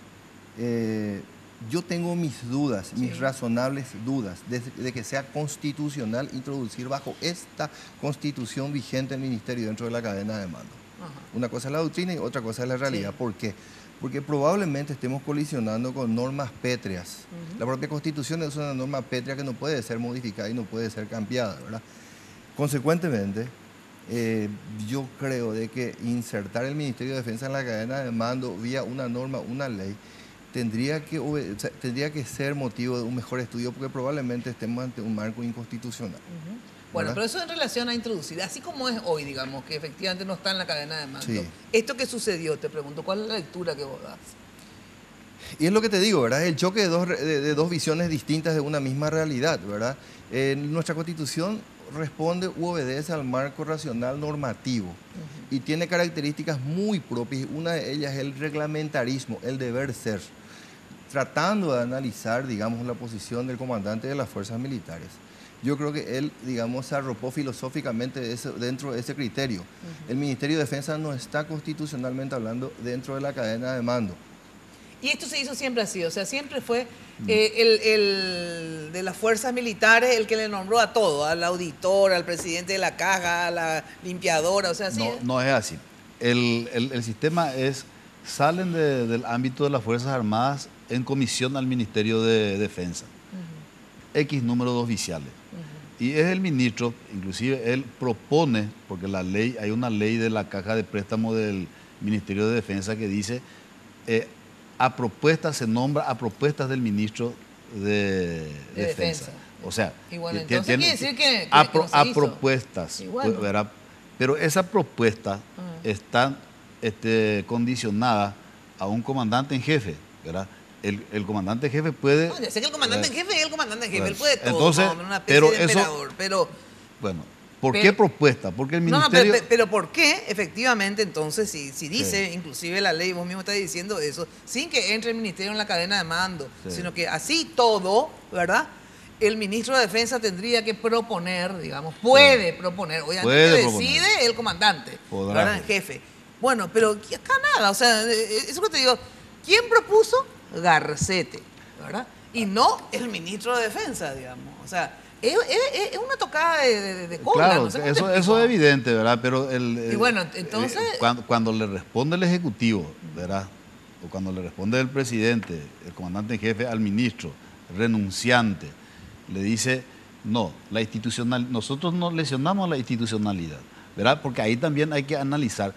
Yo tengo mis dudas, mis razonables dudas de que sea constitucional introducir bajo esta constitución vigente el ministerio dentro de la cadena de mando. Una cosa es la doctrina y otra cosa es la realidad. Sí. ¿Por qué? Porque probablemente estemos colisionando con normas pétreas. La propia constitución es una norma pétrea que no puede ser modificada y no puede ser cambiada, ¿verdad? Consecuentemente, yo creo de que insertar el Ministerio de Defensa en la cadena de mando vía una norma, una ley, tendría que ser motivo de un mejor estudio porque probablemente estemos ante un marco inconstitucional. Bueno, ¿verdad? pero eso en relación a introducir, así como es hoy, digamos, que efectivamente no está en la cadena de mando. Sí. Esto que sucedió, te pregunto, ¿cuál es la lectura que vos das? Y es lo que te digo, ¿verdad? El choque de dos visiones distintas de una misma realidad, ¿verdad? Nuestra Constitución responde u obedece al marco racional normativo y tiene características muy propias. Una de ellas es el reglamentarismo, el deber ser, tratando de analizar, digamos, la posición del comandante de las fuerzas militares. Yo creo que él, digamos, se arropó filosóficamente dentro de ese criterio. El Ministerio de Defensa no está constitucionalmente hablando dentro de la cadena de mando. Y esto se hizo siempre así, o sea, siempre fue el de las fuerzas militares el que le nombró a todo, al auditor, al presidente de la caja, a la limpiadora, o sea, así. No es así. El sistema es, salen del ámbito de las Fuerzas Armadas en comisión al Ministerio de Defensa. X número de oficiales. Y es el ministro, inclusive él propone, porque la ley, hay una ley de la caja de préstamo del Ministerio de Defensa que dice, a propuestas se nombra a propuestas del ministro de Defensa. O sea, y bueno, entonces quiere decir que a no se hizo. propuestas, bueno. ¿verdad? Pero esa propuesta está condicionada a un comandante en jefe, ¿verdad? El comandante en jefe puede... No, ya sé que el comandante en jefe es el comandante en jefe, él puede todo, entonces, una especie pero de emperador, pero... Bueno, ¿por qué propuesta? Porque el ministerio... pero ¿por qué efectivamente entonces si dice, inclusive la ley, vos mismo estás diciendo eso, sin que entre el ministerio en la cadena de mando, sino que así todo, ¿verdad? El ministro de Defensa tendría que proponer, digamos, puede proponer, obviamente decide el comandante, ¿verdad? El jefe. Bueno, pero acá nada, o sea, eso que te digo, ¿quién propuso? Garcete, ¿verdad? Y no el ministro de Defensa, digamos, o sea... Es una tocada de cola. Claro, no sé eso es evidente, ¿verdad? Pero y bueno, entonces... cuando le responde el Ejecutivo, ¿verdad? O cuando le responde el presidente, el comandante en jefe al ministro, renunciante, le dice, no, nosotros no lesionamos la institucionalidad, ¿verdad? Porque ahí también hay que analizar.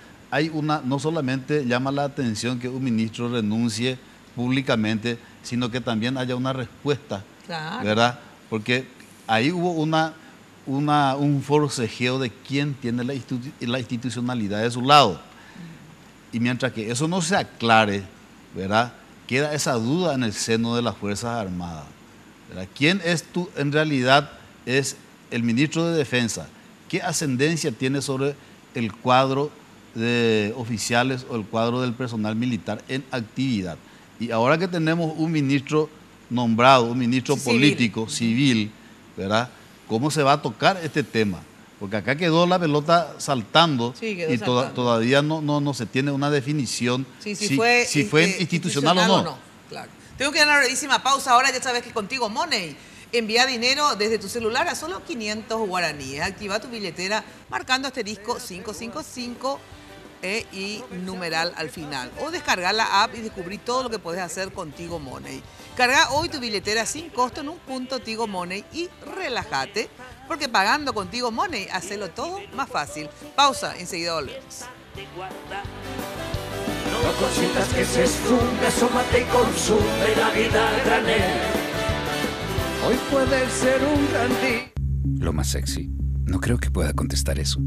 No solamente llama la atención que un ministro renuncie públicamente, sino que también haya una respuesta, ¿verdad? Porque ahí hubo un forcejeo de quién tiene la institucionalidad de su lado. Y mientras que eso no se aclare, ¿verdad? Queda esa duda en el seno de las Fuerzas Armadas, ¿verdad? ¿Quién es tú? En realidad es el ministro de Defensa. ¿Qué ascendencia tiene sobre el cuadro de oficiales o el cuadro del personal militar en actividad? Y ahora que tenemos un ministro nombrado, un ministro político, civil, ¿verdad? ¿Cómo se va a tocar este tema? Porque acá quedó la pelota saltando y todavía no se tiene una definición si fue institucional o no. Claro. Tengo que dar una brevísima pausa. Ahora ya sabes que contigo Money envía dinero desde tu celular a solo 500 guaraníes. Activa tu billetera marcando asterisco 555 y numeral al final. O descargar la app y descubrir todo lo que puedes hacer con Tigo Money. Carga hoy tu billetera sin costo en un punto Tigo Money y relájate porque pagando Contigo Money, hacelo todo más fácil. Pausa, enseguida volvemos. No consientas que se esfume, asómate y consume la vida a granel. Hoy puede ser un gran día. Lo más sexy. No creo que pueda contestar eso.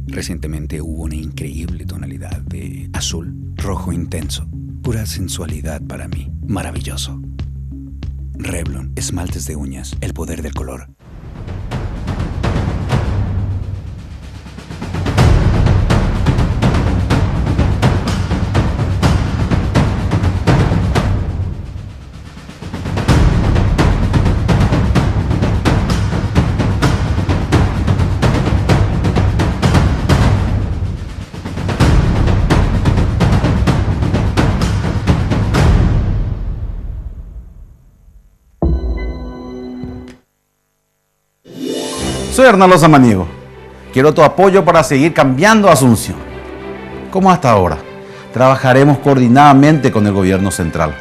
Recientemente hubo una increíble tonalidad de azul, rojo intenso. Pura sensualidad para mí. Maravilloso. Revlon, esmaltes de uñas, el poder del color. Soy Arnaldo Samaniego. Quiero tu apoyo para seguir cambiando Asunción. Como hasta ahora, trabajaremos coordinadamente con el gobierno central.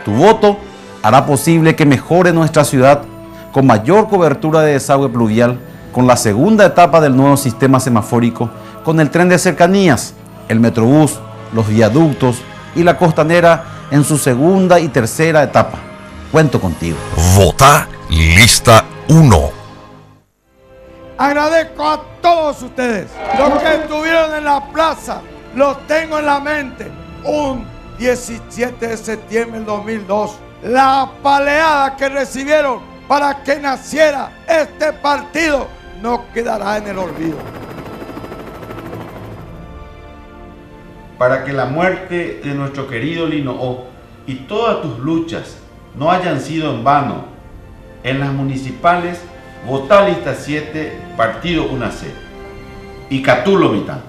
Tu voto hará posible que mejore nuestra ciudad con mayor cobertura de desagüe pluvial, con la segunda etapa del nuevo sistema semafórico, con el tren de cercanías, el Metrobús, los viaductos y la costanera en su segunda y tercera etapa. Cuento contigo. Vota Lista 1. Agradezco a todos ustedes los que estuvieron en la plaza. Los tengo en la mente. Un 17 de septiembre del 2002. La apaleada que recibieron para que naciera este partido no quedará en el olvido. Para que la muerte de nuestro querido Lino O y todas tus luchas no hayan sido en vano, en las municipales vota Lista 7, partido 1C. Y Catulo Mitán.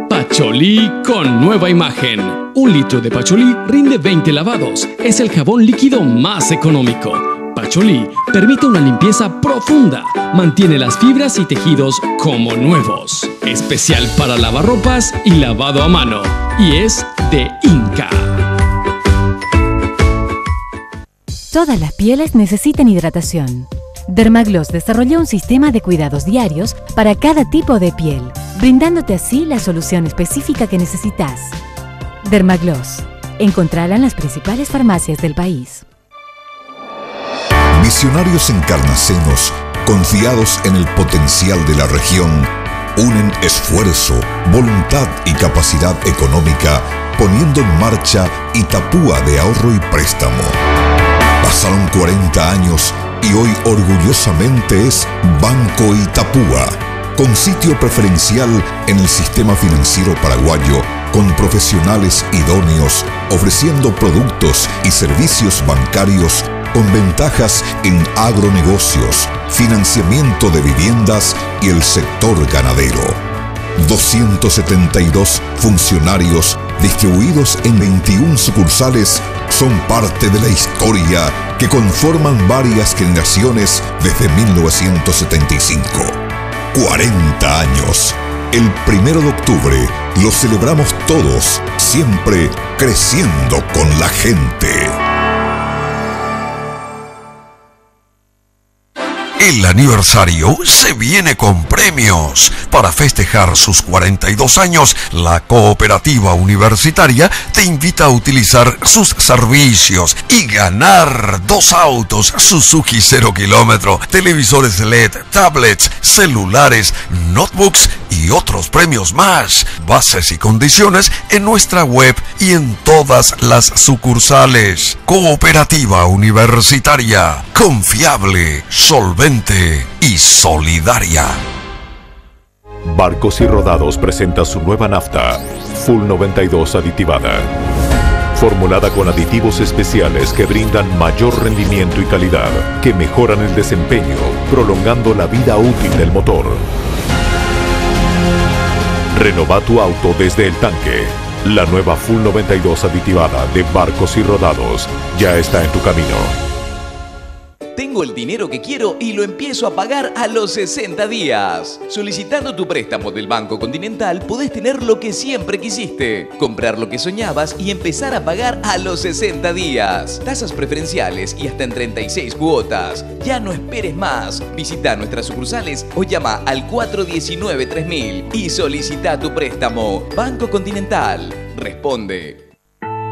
Pacholí con nueva imagen. 1 litro de Pacholí rinde 20 lavados. Es el jabón líquido más económico. Pacholí permite una limpieza profunda, mantiene las fibras y tejidos como nuevos. Especial para lavarropas y lavado a mano. Y es de Inca. Todas las pieles necesitan hidratación. Dermagloss desarrolló un sistema de cuidados diarios para cada tipo de piel, brindándote así la solución específica que necesitas. Dermagloss. Encontrala en las principales farmacias del país. Visionarios encarnacenos, confiados en el potencial de la región, unen esfuerzo, voluntad y capacidad económica, poniendo en marcha Itapúa de ahorro y préstamo. Pasaron 40 años y hoy orgullosamente es Banco Itapúa, con sitio preferencial en el sistema financiero paraguayo, con profesionales idóneos, ofreciendo productos y servicios bancarios con ventajas en agronegocios, financiamiento de viviendas y el sector ganadero. 272 funcionarios distribuidos en 21 sucursales son parte de la historia que conforman varias generaciones desde 1975. 40 años. El 1 de octubre lo celebramos todos, siempre creciendo con la gente. El aniversario se viene con premios. Para festejar sus 42 años, la Cooperativa Universitaria te invita a utilizar sus servicios y ganar 2 autos Suzuki 0 kilómetro, televisores LED, tablets, celulares, notebooks y otros premios más. Bases y condiciones en nuestra web y en todas las sucursales. Cooperativa Universitaria, confiable, solvente y solidaria. Barcos y Rodados presenta su nueva nafta, Full 92 aditivada. Formulada con aditivos especiales que brindan mayor rendimiento y calidad, que mejoran el desempeño, prolongando la vida útil del motor. Renova tu auto desde el tanque. La nueva Full 92 aditivada de Barcos y Rodados ya está en tu camino. Tengo el dinero que quiero y lo empiezo a pagar a los 60 días. Solicitando tu préstamo del Banco Continental podés tener lo que siempre quisiste, comprar lo que soñabas y empezar a pagar a los 60 días. Tasas preferenciales y hasta en 36 cuotas. Ya no esperes más. Visita nuestras sucursales o llama al 419-3000 y solicita tu préstamo. Banco Continental. Responde.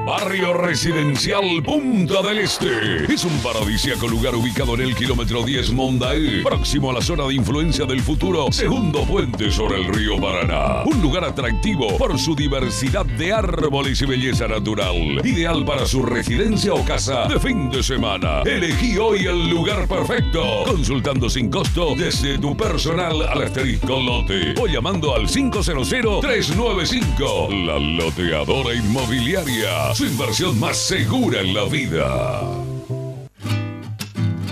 Barrio Residencial Punta del Este. Es un paradisíaco lugar ubicado en el kilómetro 10 Mondaé, próximo a la zona de influencia del futuro segundo puente sobre el río Paraná. Un lugar atractivo por su diversidad de árboles y belleza natural. Ideal para su residencia o casa de fin de semana. Elegí hoy el lugar perfecto. Consultando sin costo desde tu personal al asterisco lote o llamando al 500-395. La Loteadora Inmobiliaria. Su inversión más segura en la vida.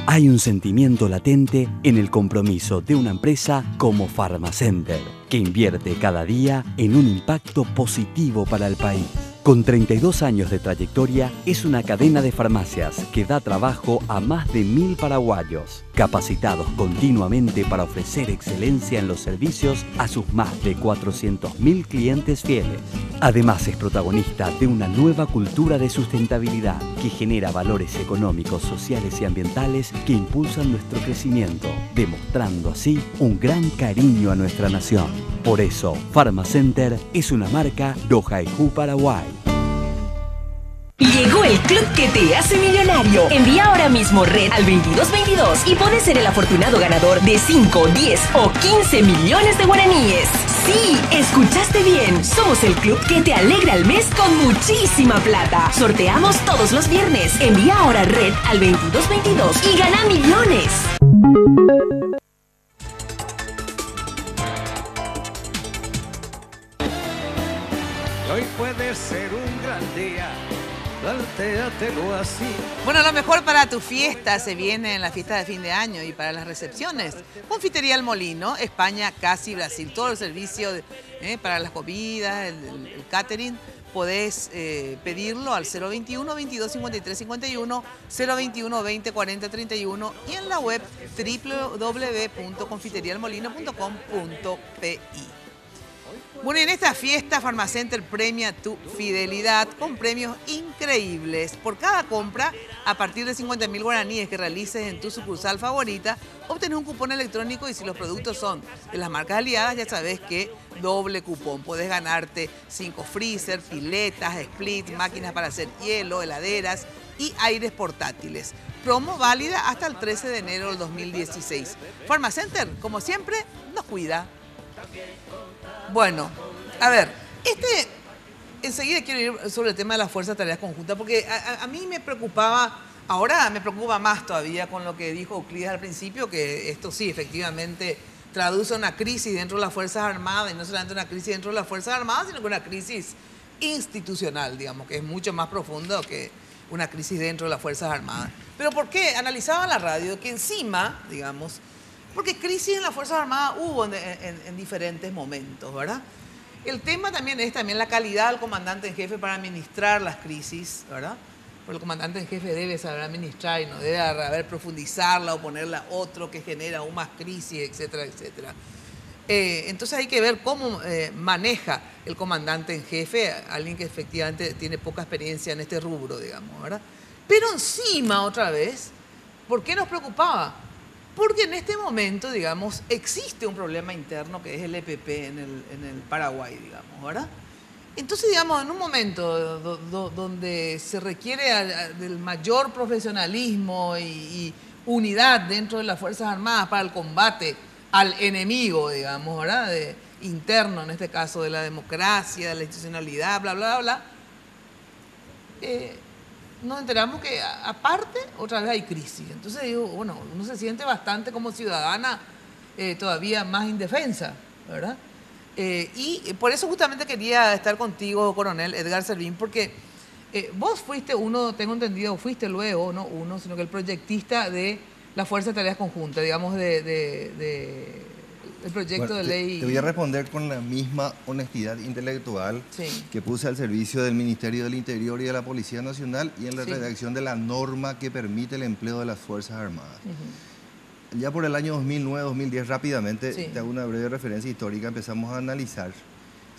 Hay un sentimiento latente en el compromiso de una empresa como Pharmacenter, que invierte cada día en un impacto positivo para el país. Con 32 años de trayectoria, es una cadena de farmacias que da trabajo a más de 1000 paraguayos, capacitados continuamente para ofrecer excelencia en los servicios a sus más de 400.000 clientes fieles. Además, es protagonista de una nueva cultura de sustentabilidad que genera valores económicos, sociales y ambientales que impulsan nuestro crecimiento, demostrando así un gran cariño a nuestra nación. Por eso, Pharmacenter es una marca Dohaihu Paraguay. Llegó el club que te hace millonario. Envía ahora mismo red al 2222 y podés ser el afortunado ganador de 5, 10 o 15 millones de guaraníes. Sí, escuchaste bien. Somos el club que te alegra el mes con muchísima plata. Sorteamos todos los viernes. Envía ahora red al 2222 y gana millones. Hoy puede ser un gran día, plantéatelo así. Bueno, lo mejor para tu fiesta se viene en la fiesta de fin de año y para las recepciones. Confitería El Molino, España, casi Brasil. Todo el servicio para las comidas, el catering, podés pedirlo al 021 22 53 51, 021 20 40 31 y en la web www.confiterialmolino.com.pi. Bueno, en esta fiesta Pharmacenter premia tu fidelidad con premios increíbles. Por cada compra, a partir de 50.000 guaraníes que realices en tu sucursal favorita, obtenés un cupón electrónico y si los productos son de las marcas aliadas, ya sabes que doble cupón. Podés ganarte 5 freezer, piletas, split, máquinas para hacer hielo, heladeras y aires portátiles. Promo válida hasta el 13 de enero del 2016. Pharmacenter, como siempre, nos cuida. Bueno, a ver, enseguida quiero ir sobre el tema de las fuerzas de tareas conjuntas, porque a mí me preocupaba, ahora me preocupa más todavía con lo que dijo Euclides al principio, que esto sí, efectivamente, traduce una crisis dentro de las Fuerzas Armadas, y no solamente una crisis dentro de las Fuerzas Armadas, sino que una crisis institucional, digamos, que es mucho más profundo que una crisis dentro de las Fuerzas Armadas. ¿Pero por qué? Analizaba en la radio que encima, digamos, porque crisis en las Fuerzas Armadas hubo en diferentes momentos, ¿verdad? El tema también es la calidad del comandante en jefe para administrar las crisis, ¿verdad? Porque el comandante en jefe debe saber administrar y no debe profundizarla o ponerla a otro que genera aún más crisis, etcétera, etcétera. Entonces hay que ver cómo maneja el comandante en jefe, alguien que efectivamente tiene poca experiencia en este rubro, digamos, ¿verdad? Pero encima, otra vez, ¿por qué nos preocupaba? Porque en este momento, digamos, existe un problema interno que es el EPP en el Paraguay, digamos, ¿verdad? Entonces, digamos, en un momento donde se requiere del mayor profesionalismo y unidad dentro de las Fuerzas Armadas para el combate al enemigo, digamos, ¿verdad? Interno, en este caso, de la democracia, de la institucionalidad, bla, bla, bla, nos enteramos que aparte otra vez hay crisis. Entonces digo, bueno, uno se siente bastante como ciudadana todavía más indefensa, ¿verdad? Y por eso justamente quería estar contigo, coronel Edgar Servín, porque vos fuiste uno, tengo entendido, fuiste luego, no uno, sino que el proyectista de la Fuerza de Tareas Conjuntas, digamos, de el proyecto de ley. Te voy a responder con la misma honestidad intelectual que puse al servicio del Ministerio del Interior y de la Policía Nacional y en la redacción de la norma que permite el empleo de las Fuerzas Armadas. Ya por el año 2009-2010, rápidamente, te hago una breve referencia histórica, empezamos a analizar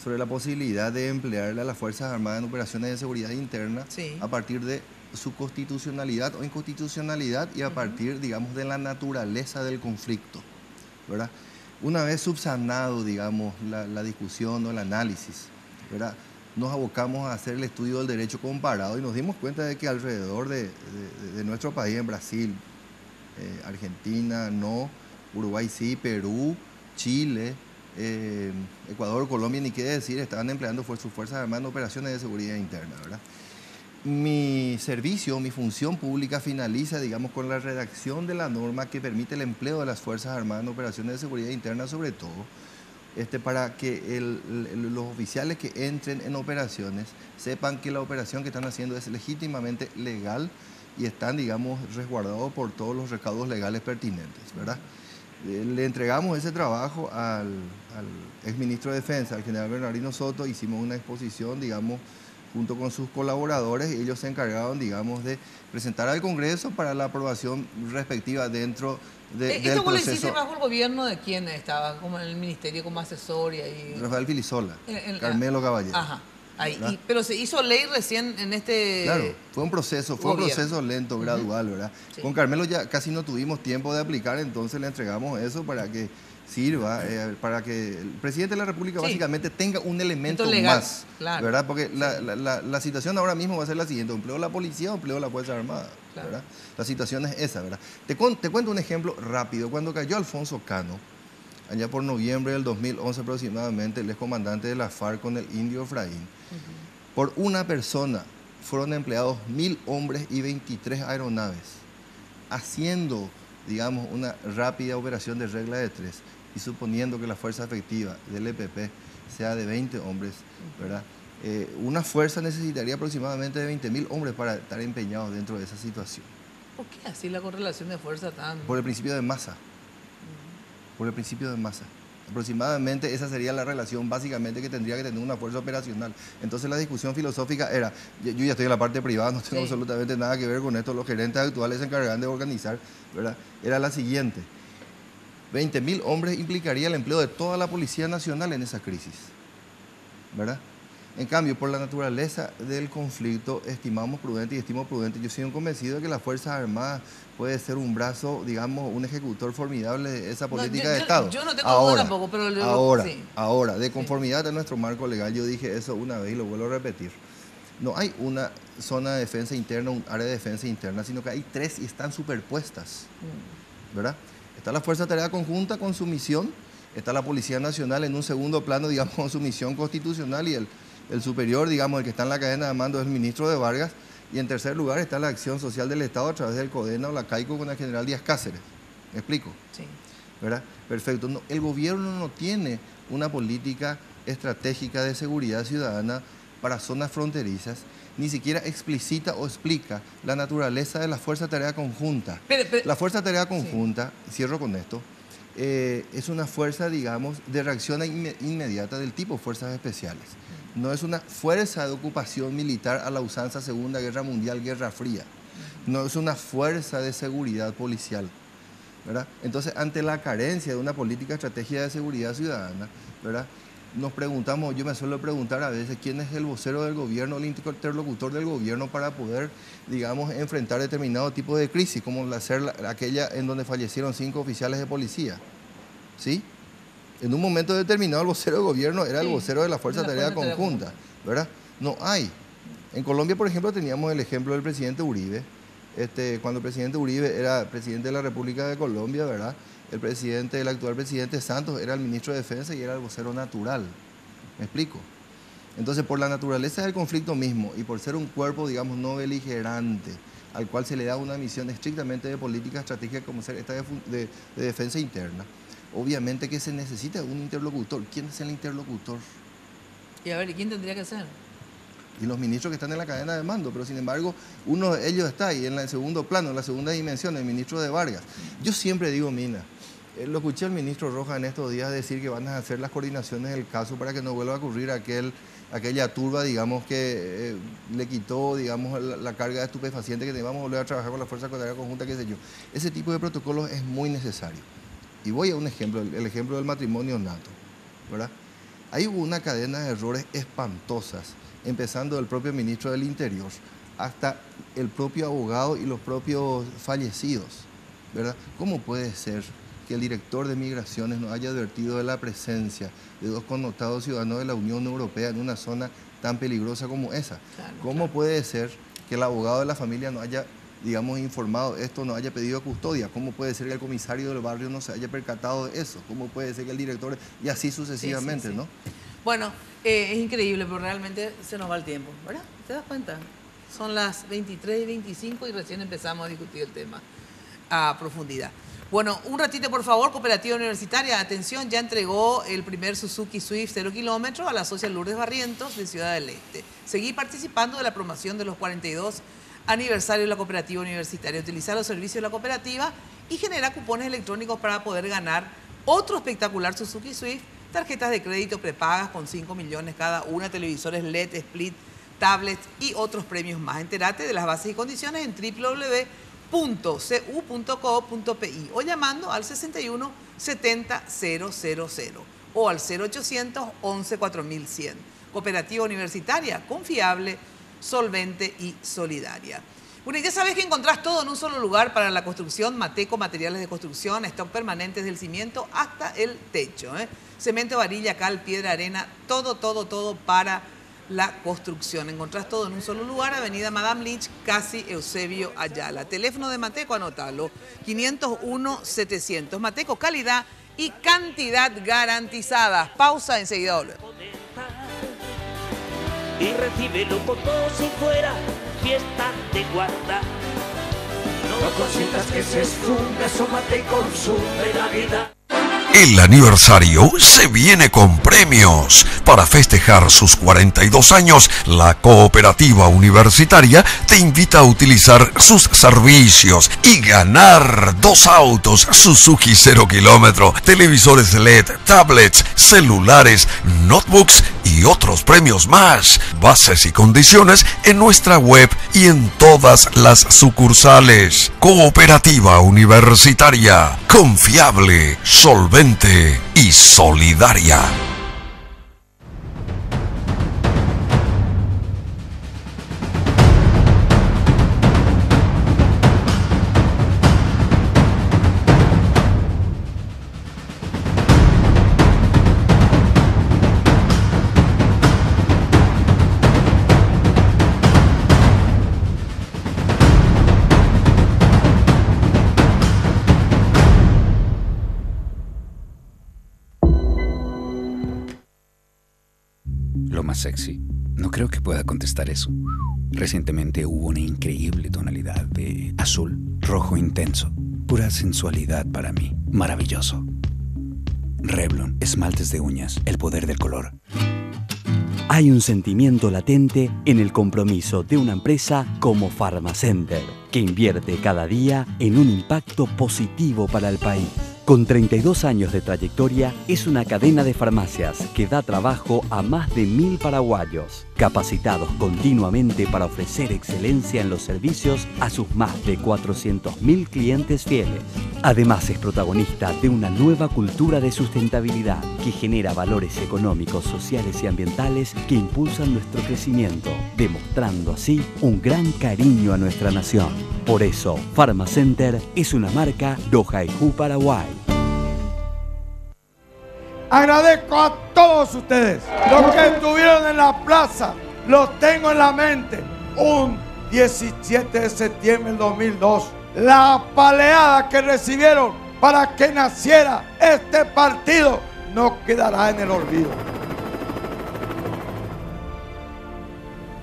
sobre la posibilidad de emplearle a las Fuerzas Armadas en operaciones de seguridad interna a partir de su constitucionalidad o inconstitucionalidad y a partir, digamos, de la naturaleza del conflicto, ¿verdad? Una vez subsanado, digamos, la discusión o el análisis, ¿verdad?, nos abocamos a hacer el estudio del derecho comparado y nos dimos cuenta de que alrededor de nuestro país, en Brasil, Argentina no, Uruguay sí, Perú, Chile, Ecuador, Colombia, ni qué decir, estaban empleando sus Fuerzas Armadas en operaciones de seguridad interna, ¿verdad? Mi servicio, mi función pública finaliza, digamos, con la redacción de la norma que permite el empleo de las Fuerzas Armadas en operaciones de seguridad interna, sobre todo, para que los oficiales que entren en operaciones sepan que la operación que están haciendo es legítimamente legal y están, digamos, resguardados por todos los recaudos legales pertinentes, ¿verdad? Le entregamos ese trabajo al exministro de Defensa, al general Bernardino Soto, hicimos una exposición, digamos, junto con sus colaboradores, y ellos se encargaron, digamos, de presentar al Congreso para la aprobación respectiva dentro del proceso. ¿Esto vos lo hiciste bajo el gobierno de quién estaba? Como en el ministerio, como asesor y ahí... Rafael Filisola, Carmelo Caballero. Ajá. Ahí, pero se hizo ley recién en este... Claro, fue un proceso lento, gradual, ¿verdad? Con Carmelo ya casi no tuvimos tiempo de aplicar, entonces le entregamos eso para que sirva, para que el presidente de la República básicamente tenga un elemento legal, más, ¿verdad? Porque la situación ahora mismo va a ser la siguiente: empleo la policía o empleo la Fuerza Armada, ¿verdad? La situación es esa, ¿verdad? Te cuento un ejemplo rápido. Cuando cayó Alfonso Cano, allá por noviembre del 2011 aproximadamente, el excomandante de la FARC con el indio Efraín, por una persona fueron empleados 1000 hombres y 23 aeronaves, haciendo, digamos, una rápida operación de regla de 3 y suponiendo que la fuerza efectiva del EPP sea de 20 hombres, ¿verdad? Una fuerza necesitaría aproximadamente de 20.000 hombres para estar empeñados dentro de esa situación. ¿Por qué así la correlación de fuerza tan...? Por el principio de masa. Por el principio de masa. Aproximadamente esa sería la relación básicamente que tendría que tener una fuerza operacional. Entonces la discusión filosófica era, yo ya estoy en la parte privada, no tengo absolutamente nada que ver con esto, los gerentes actuales se encargan de organizar, ¿verdad? Era la siguiente: 20.000 hombres implicaría el empleo de toda la Policía Nacional en esa crisis, ¿verdad? En cambio, por la naturaleza del conflicto, estimamos prudente y estimo prudente. Yo soy un convencido de que las Fuerzas Armadas puede ser un brazo, digamos, un ejecutor formidable de esa política de Estado. Yo no tengo duda tampoco, pero... Ahora, de conformidad a nuestro marco legal, yo dije eso una vez y lo vuelvo a repetir. No hay una zona de defensa interna, un área de defensa interna, sino que hay 3 y están superpuestas, ¿verdad? Está la Fuerza de Tarea Conjunta con su misión, está la Policía Nacional en un segundo plano, digamos, con su misión constitucional, y el superior, digamos, el que está en la cadena de mando es el ministro de Vargas, y en tercer lugar está la acción social del Estado a través del CODENA o la CAICO con el general Díaz Cáceres. ¿Me explico? Sí. ¿Verdad? Perfecto. No, el gobierno no tiene una política estratégica de seguridad ciudadana para zonas fronterizas, ni siquiera explicita o explica la naturaleza de la Fuerza de Tarea Conjunta. La Fuerza de Tarea Conjunta, cierro con esto, es una fuerza, digamos, de reacción inmediata del tipo Fuerzas Especiales. No es una fuerza de ocupación militar a la usanza Segunda Guerra Mundial, Guerra Fría. No es una fuerza de seguridad policial, ¿verdad? Entonces, ante la carencia de una política estratégica de seguridad ciudadana, ¿verdad?, nos preguntamos, yo me suelo preguntar a veces, ¿quién es el vocero del gobierno, el interlocutor del gobierno para poder, digamos, enfrentar determinado tipo de crisis, como aquella en donde fallecieron 5 oficiales de policía? ¿Sí? En un momento determinado el vocero del gobierno era el vocero de la Fuerza de Tarea Conjunta, ¿verdad? No hay. En Colombia, por ejemplo, teníamos el ejemplo del presidente Uribe. Cuando el presidente Uribe era presidente de la República de Colombia, ¿verdad?, el actual presidente Santos era el ministro de Defensa y era el vocero natural. ¿Me explico? Entonces, por la naturaleza del conflicto mismo y por ser un cuerpo, digamos, no beligerante, al cual se le da una misión estrictamente de política estratégica como ser esta de defensa interna, obviamente que se necesita un interlocutor. ¿Quién es el interlocutor? Y a ver, ¿y quién tendría que ser? Y los ministros que están en la cadena de mando, pero sin embargo, uno de ellos está ahí en el segundo plano, en la segunda dimensión, el ministro de Vargas. Yo siempre digo, Mina, Lo escuché al ministro Rojas en estos días decir que van a hacer las coordinaciones del caso para que no vuelva a ocurrir aquella turba, digamos, que le quitó, digamos, la carga de estupefacientes, que vamos a volver a trabajar con la Fuerza Contraria Conjunta, qué sé yo. Ese tipo de protocolos es muy necesario. Y voy a un ejemplo, el ejemplo del matrimonio nato, ¿verdad? Ahí hubo una cadena de errores espantosas, empezando del propio ministro del Interior hasta el propio abogado y los propios fallecidos, ¿verdad? ¿Cómo puede ser que el director de Migraciones nos haya advertido de la presencia de dos connotados ciudadanos de la Unión Europea en una zona tan peligrosa como esa? Claro, ¿cómo puede ser que el abogado de la familia no haya, digamos, informado esto, no haya pedido custodia? ¿Cómo puede ser que el comisario del barrio no se haya percatado de eso? ¿Cómo puede ser que el director, y así sucesivamente, sí. ¿no? Bueno, es increíble, pero realmente se nos va el tiempo, ¿verdad? ¿Te das cuenta? Son las 23:25 y recién empezamos a discutir el tema a profundidad. Bueno, un ratito por favor. Cooperativa Universitaria, atención, ya entregó el primer Suzuki Swift 0 kilómetros a la socia Lourdes Barrientos de Ciudad del Este. Seguí participando de la promoción de los 42 aniversarios de la Cooperativa Universitaria. Utilizar los servicios de la cooperativa y generar cupones electrónicos para poder ganar otro espectacular Suzuki Swift, tarjetas de crédito prepagas con 5 millones cada una, televisores LED, split, tablets y otros premios más. Entérate de las bases y condiciones en www.cu.co.pi o llamando al 61 70 000 o al 0800 11 4100. Cooperativa Universitaria, confiable, solvente y solidaria. Bueno, y ya sabes que encontrás todo en un solo lugar para la construcción. Mateco, materiales de construcción, stock permanente desde el cimiento hasta el techo. Cemento, varilla, cal, piedra, arena, todo para la construcción. Encontrás todo en un solo lugar, Avenida Madame Lynch, casi Eusebio Ayala. Teléfono de Mateco, anótalo, 501-700. Mateco, calidad y cantidad garantizadas. Pausa, enseguida volvemos. Y recíbelo como si fuera fiesta de guarda. No consientas que se esfume, asómate y consume la vida. El aniversario se viene con premios. Para festejar sus 42 años, la Cooperativa Universitaria te invita a utilizar sus servicios y ganar 2 autos Suzuki 0 kilómetro, televisores LED, tablets, celulares, notebooks y otros premios más. Bases y condiciones en nuestra web y en todas las sucursales. Cooperativa Universitaria, confiable, solvente y solidaria. Sexy. No creo que pueda contestar eso. Recientemente hubo una increíble tonalidad de azul, rojo intenso. Pura sensualidad para mí. Maravilloso. Revlon, esmaltes de uñas, el poder del color. Hay un sentimiento latente en el compromiso de una empresa como Pharmacenter, que invierte cada día en un impacto positivo para el país. Con 32 años de trayectoria, es una cadena de farmacias que da trabajo a más de 1000 paraguayos, capacitados continuamente para ofrecer excelencia en los servicios a sus más de 400.000 clientes fieles. Además, es protagonista de una nueva cultura de sustentabilidad que genera valores económicos, sociales y ambientales que impulsan nuestro crecimiento, demostrando así un gran cariño a nuestra nación. Por eso, Pharmacenter es una marca Dojaijú, Paraguay. Agradezco a todos ustedes, los que estuvieron en la plaza, los tengo en la mente. Un 17 de septiembre del 2002, la apaleada que recibieron para que naciera este partido no quedará en el olvido.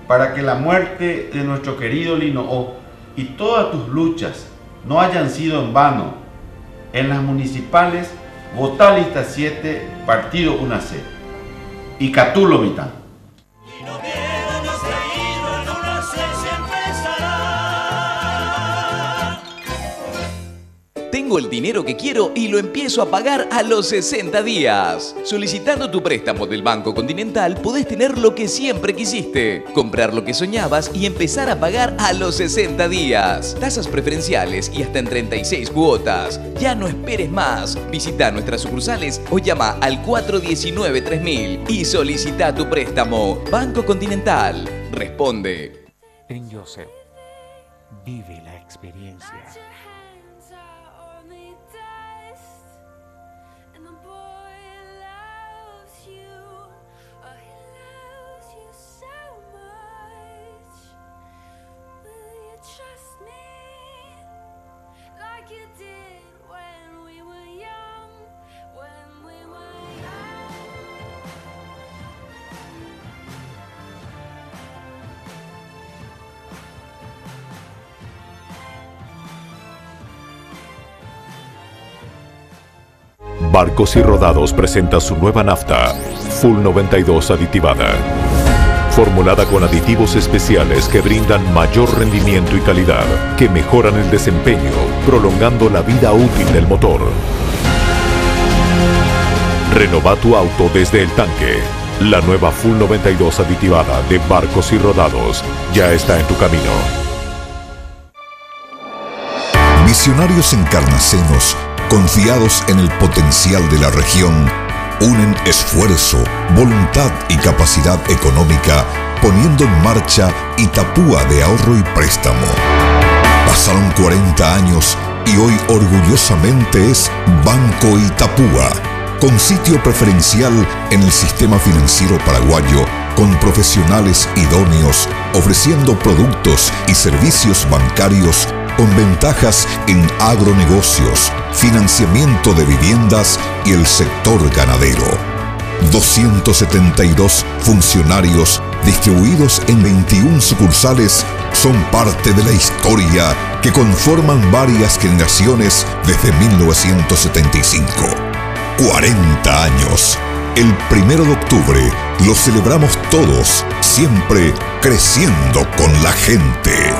Para que la muerte de nuestro querido Lino O y todas tus luchas no hayan sido en vano, en las municipales votá lista 7, partido 1C. Y Catulo Mitán. Tengo Tengo el dinero que quiero y lo empiezo a pagar a los 60 días. Solicitando tu préstamo del Banco Continental podés tener lo que siempre quisiste, comprar lo que soñabas y empezar a pagar a los 60 días. Tasas preferenciales y hasta en 36 cuotas. Ya no esperes más. Visita nuestras sucursales o llama al 419-3000 y solicita tu préstamo. Banco Continental. Responde. En Joseph, vive la experiencia. Barcos y Rodados presenta su nueva nafta, Full 92 aditivada. Formulada con aditivos especiales que brindan mayor rendimiento y calidad, que mejoran el desempeño, prolongando la vida útil del motor. Renova tu auto desde el tanque. La nueva Full 92 aditivada de Barcos y Rodados ya está en tu camino. Visionarios encarnacenos, confiados en el potencial de la región, unen esfuerzo, voluntad y capacidad económica, poniendo en marcha Itapúa de ahorro y préstamo. Pasaron 40 años y hoy orgullosamente es Banco Itapúa, con sitio preferencial en el sistema financiero paraguayo, con profesionales idóneos, ofreciendo productos y servicios bancarios con ventajas en agronegocios, financiamiento de viviendas y el sector ganadero. 272 funcionarios distribuidos en 21 sucursales son parte de la historia que conforman varias generaciones desde 1975. 40 años. El 1 de octubre lo celebramos todos, siempre creciendo con la gente.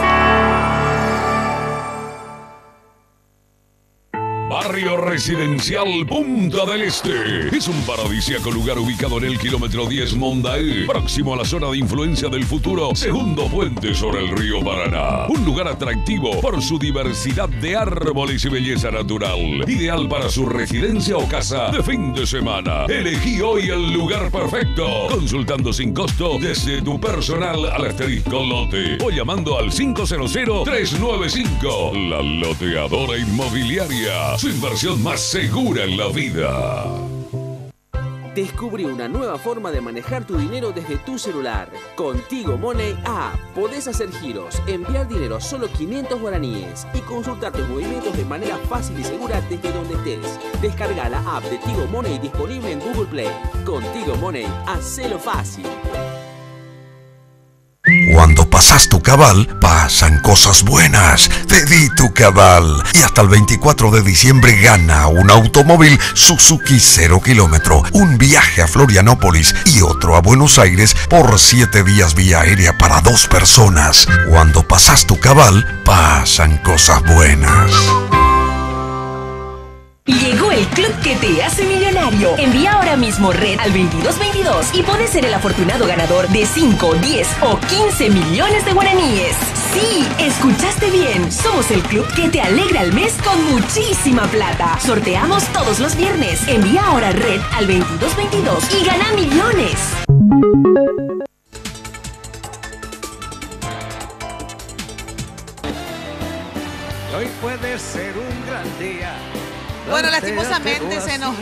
Barrio Residencial Punta del Este. Es un paradisíaco lugar ubicado en el kilómetro 10 Mondaé, próximo a la zona de influencia del futuro segundo puente sobre el río Paraná. Un lugar atractivo por su diversidad de árboles y belleza natural. Ideal para su residencia o casa de fin de semana. Elegí hoy el lugar perfecto, consultando sin costo desde tu personal al asterisco lote o llamando al 500-395. La Loteadora Inmobiliaria. Su inversión más segura en la vida. Descubre una nueva forma de manejar tu dinero desde tu celular. Con Tigo Money App podés hacer giros, enviar dinero a solo 500 guaraníes y consultar tus movimientos de manera fácil y segura desde donde estés. Descarga la app de Tigo Money disponible en Google Play. Con Tigo Money, hacelo fácil. Cuando pasas tu cabal, pasan cosas buenas. Pedí tu cabal. Y hasta el 24 de diciembre gana un automóvil Suzuki 0 kilómetro, un viaje a Florianópolis y otro a Buenos Aires por 7 días vía aérea para 2 personas. Cuando pasas tu cabal, pasan cosas buenas. Llegó el club que te hace millonario. Envía ahora mismo red al 2222 y podés ser el afortunado ganador de 5, 10 o 15 millones de guaraníes. Sí, escuchaste bien. Somos el club que te alegra el mes con muchísima plata. Sorteamos todos los viernes. Envía ahora red al 2222 y gana millones. Hoy puede ser un gran día. Bueno, lastimosamente se nos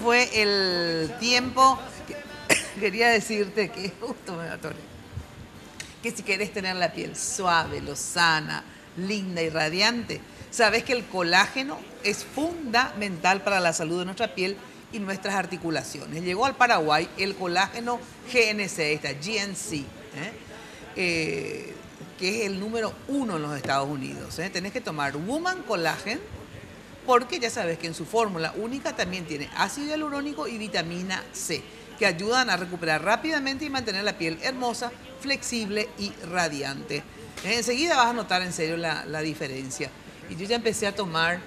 fue el tiempo. Quería decirte que justo me atoré. Que si querés tener la piel suave, lozana, linda y radiante, sabes que el colágeno es fundamental para la salud de nuestra piel y nuestras articulaciones. Llegó al Paraguay el colágeno GNC, GNC, que es el número 1 en los Estados Unidos. Tenés que tomar Woman Collagen, porque ya sabes que en su fórmula única también tiene ácido hialurónico y vitamina C, que ayudan a recuperar rápidamente y mantener la piel hermosa, flexible y radiante. Enseguida vas a notar en serio la diferencia. Y yo ya empecé a tomar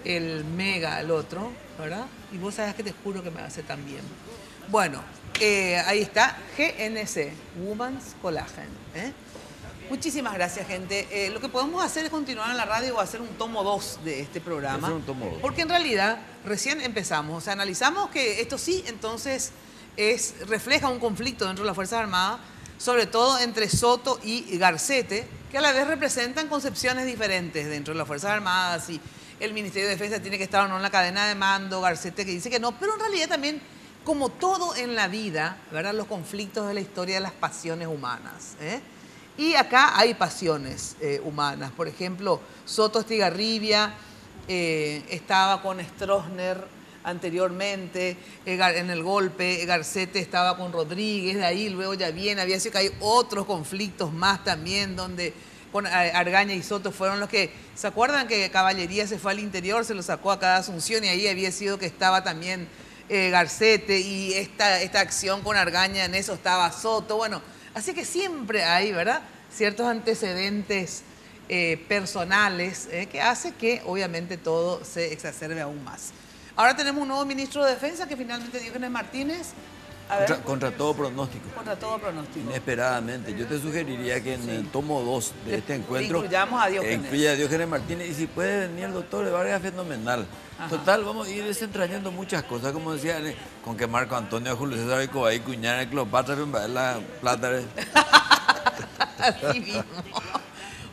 el Mega, el otro, ¿verdad? Y vos sabés que te juro que me hace tan bien. Bueno, ahí está, GNC, Women's Collagen. Muchísimas gracias, gente. Lo que podemos hacer es continuar en la radio o hacer un tomo 2 de este programa. Hacer un tomo 2. Porque en realidad recién empezamos. O sea, analizamos que esto sí, entonces, refleja un conflicto dentro de las Fuerzas Armadas, sobre todo entre Soto y Garcete, que a la vez representan concepciones diferentes dentro de las Fuerzas Armadas. Y el Ministerio de Defensa tiene que estar o no en la cadena de mando, Garcete que dice que no, pero en realidad también, como todo en la vida, ¿verdad? Los conflictos de la historia de las pasiones humanas. Y acá hay pasiones humanas. Por ejemplo, Soto Estigarribia estaba con Stroessner anteriormente en el golpe, Garcete estaba con Rodríguez, de ahí luego ya viene, había sido que hay otros conflictos más también donde con Argaña y Soto fueron los que, ¿se acuerdan que Caballería se fue al interior, se lo sacó acá de Asunción y ahí había sido que estaba también Garcete y esta acción con Argaña, en eso estaba Soto? Bueno, así que siempre hay, ¿verdad?, ciertos antecedentes personales que hace que obviamente todo se exacerbe aún más. Ahora tenemos un nuevo ministro de Defensa que finalmente Diógenes Martínez. Contra todo pronóstico. Contra todo pronóstico. Inesperadamente. Yo te sugeriría que en el tomo 2 de este encuentro incluyamos a Diógenes. Incluya a Diógenes Martínez y si puede venir el doctor de Vargas, fenomenal. Ajá. Total, vamos a ir desentrañando muchas cosas, como decía, con que Marco Antonio, Julio César y Cobay, Cuñara, Cleopatra, la plata. Así mismo.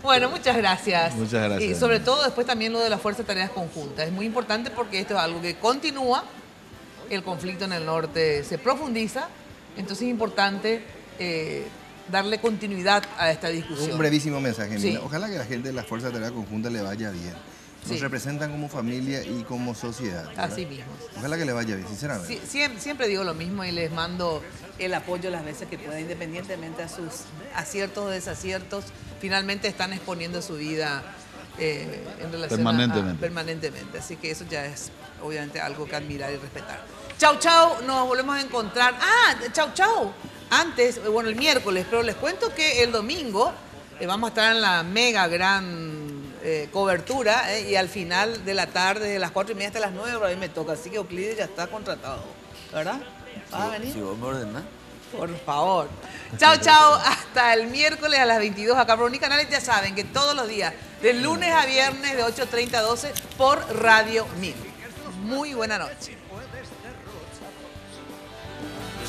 Bueno, muchas gracias. Muchas gracias. Y sobre todo después también lo de la Fuerza de Tareas Conjuntas. Es muy importante porque esto es algo que continúa, el conflicto en el norte se profundiza, entonces es importante darle continuidad a esta discusión. Un brevísimo mensaje, sí. Mina. Ojalá que a la gente de la Fuerza de Tarea Conjunta le vaya bien. Nos representan como familia y como sociedad, ¿verdad? Así mismo. Ojalá que le vaya bien, sinceramente. Sí, siempre digo lo mismo y les mando el apoyo las veces que pueda, independientemente a sus aciertos o desaciertos. Finalmente están exponiendo su vida en relación permanentemente. Así que eso ya es obviamente algo que admirar y respetar. Chau, chau, nos volvemos a encontrar. Chau, chau. Antes, bueno, el miércoles, pero les cuento que el domingo vamos a estar en la mega gran cobertura y al final de la tarde, de las 4:30 hasta las 9, a mí me toca. Así que Euclides ya está contratado, ¿verdad? ¿Vas a venir? Si vos me ordenás. Por favor. Chao, chao. Hasta el miércoles a las 22 acá por Unicanales. Ya saben que todos los días, de lunes a viernes, de 8:30 a 12, por Radio 1000. Muy buena noche.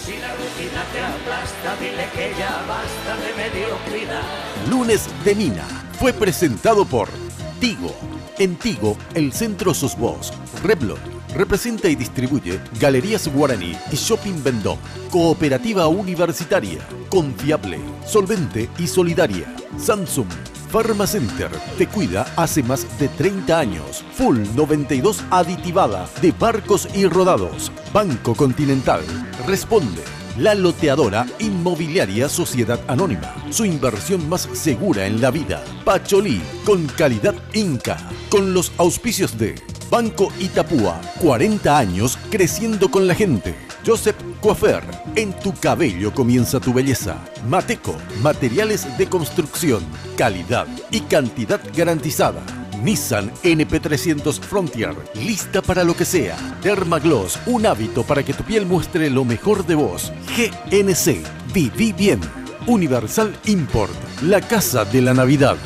Si la rutina te aplasta, dile que ya basta de mediocridad. Lunes de Mina fue presentado por Tigo. En Tigo, el centro sos vos. Reblon representa y distribuye Galerías Guaraní y Shopping Vendó. Cooperativa Universitaria, confiable, solvente y solidaria. Samsung Pharmacenter te cuida hace más de 30 años. Full 92 aditivada de barcos y rodados. Banco Continental responde. La Loteadora Inmobiliaria Sociedad Anónima. Su inversión más segura en la vida. Pacholí, con calidad Inca. Con los auspicios de Banco Itapúa, 40 años creciendo con la gente. Joseph Coafer, en tu cabello comienza tu belleza. Mateco, materiales de construcción, calidad y cantidad garantizada. Nissan NP300 Frontier, lista para lo que sea. Dermagloss, un hábito para que tu piel muestre lo mejor de vos. GNC, viví bien. Universal Import, la casa de la Navidad.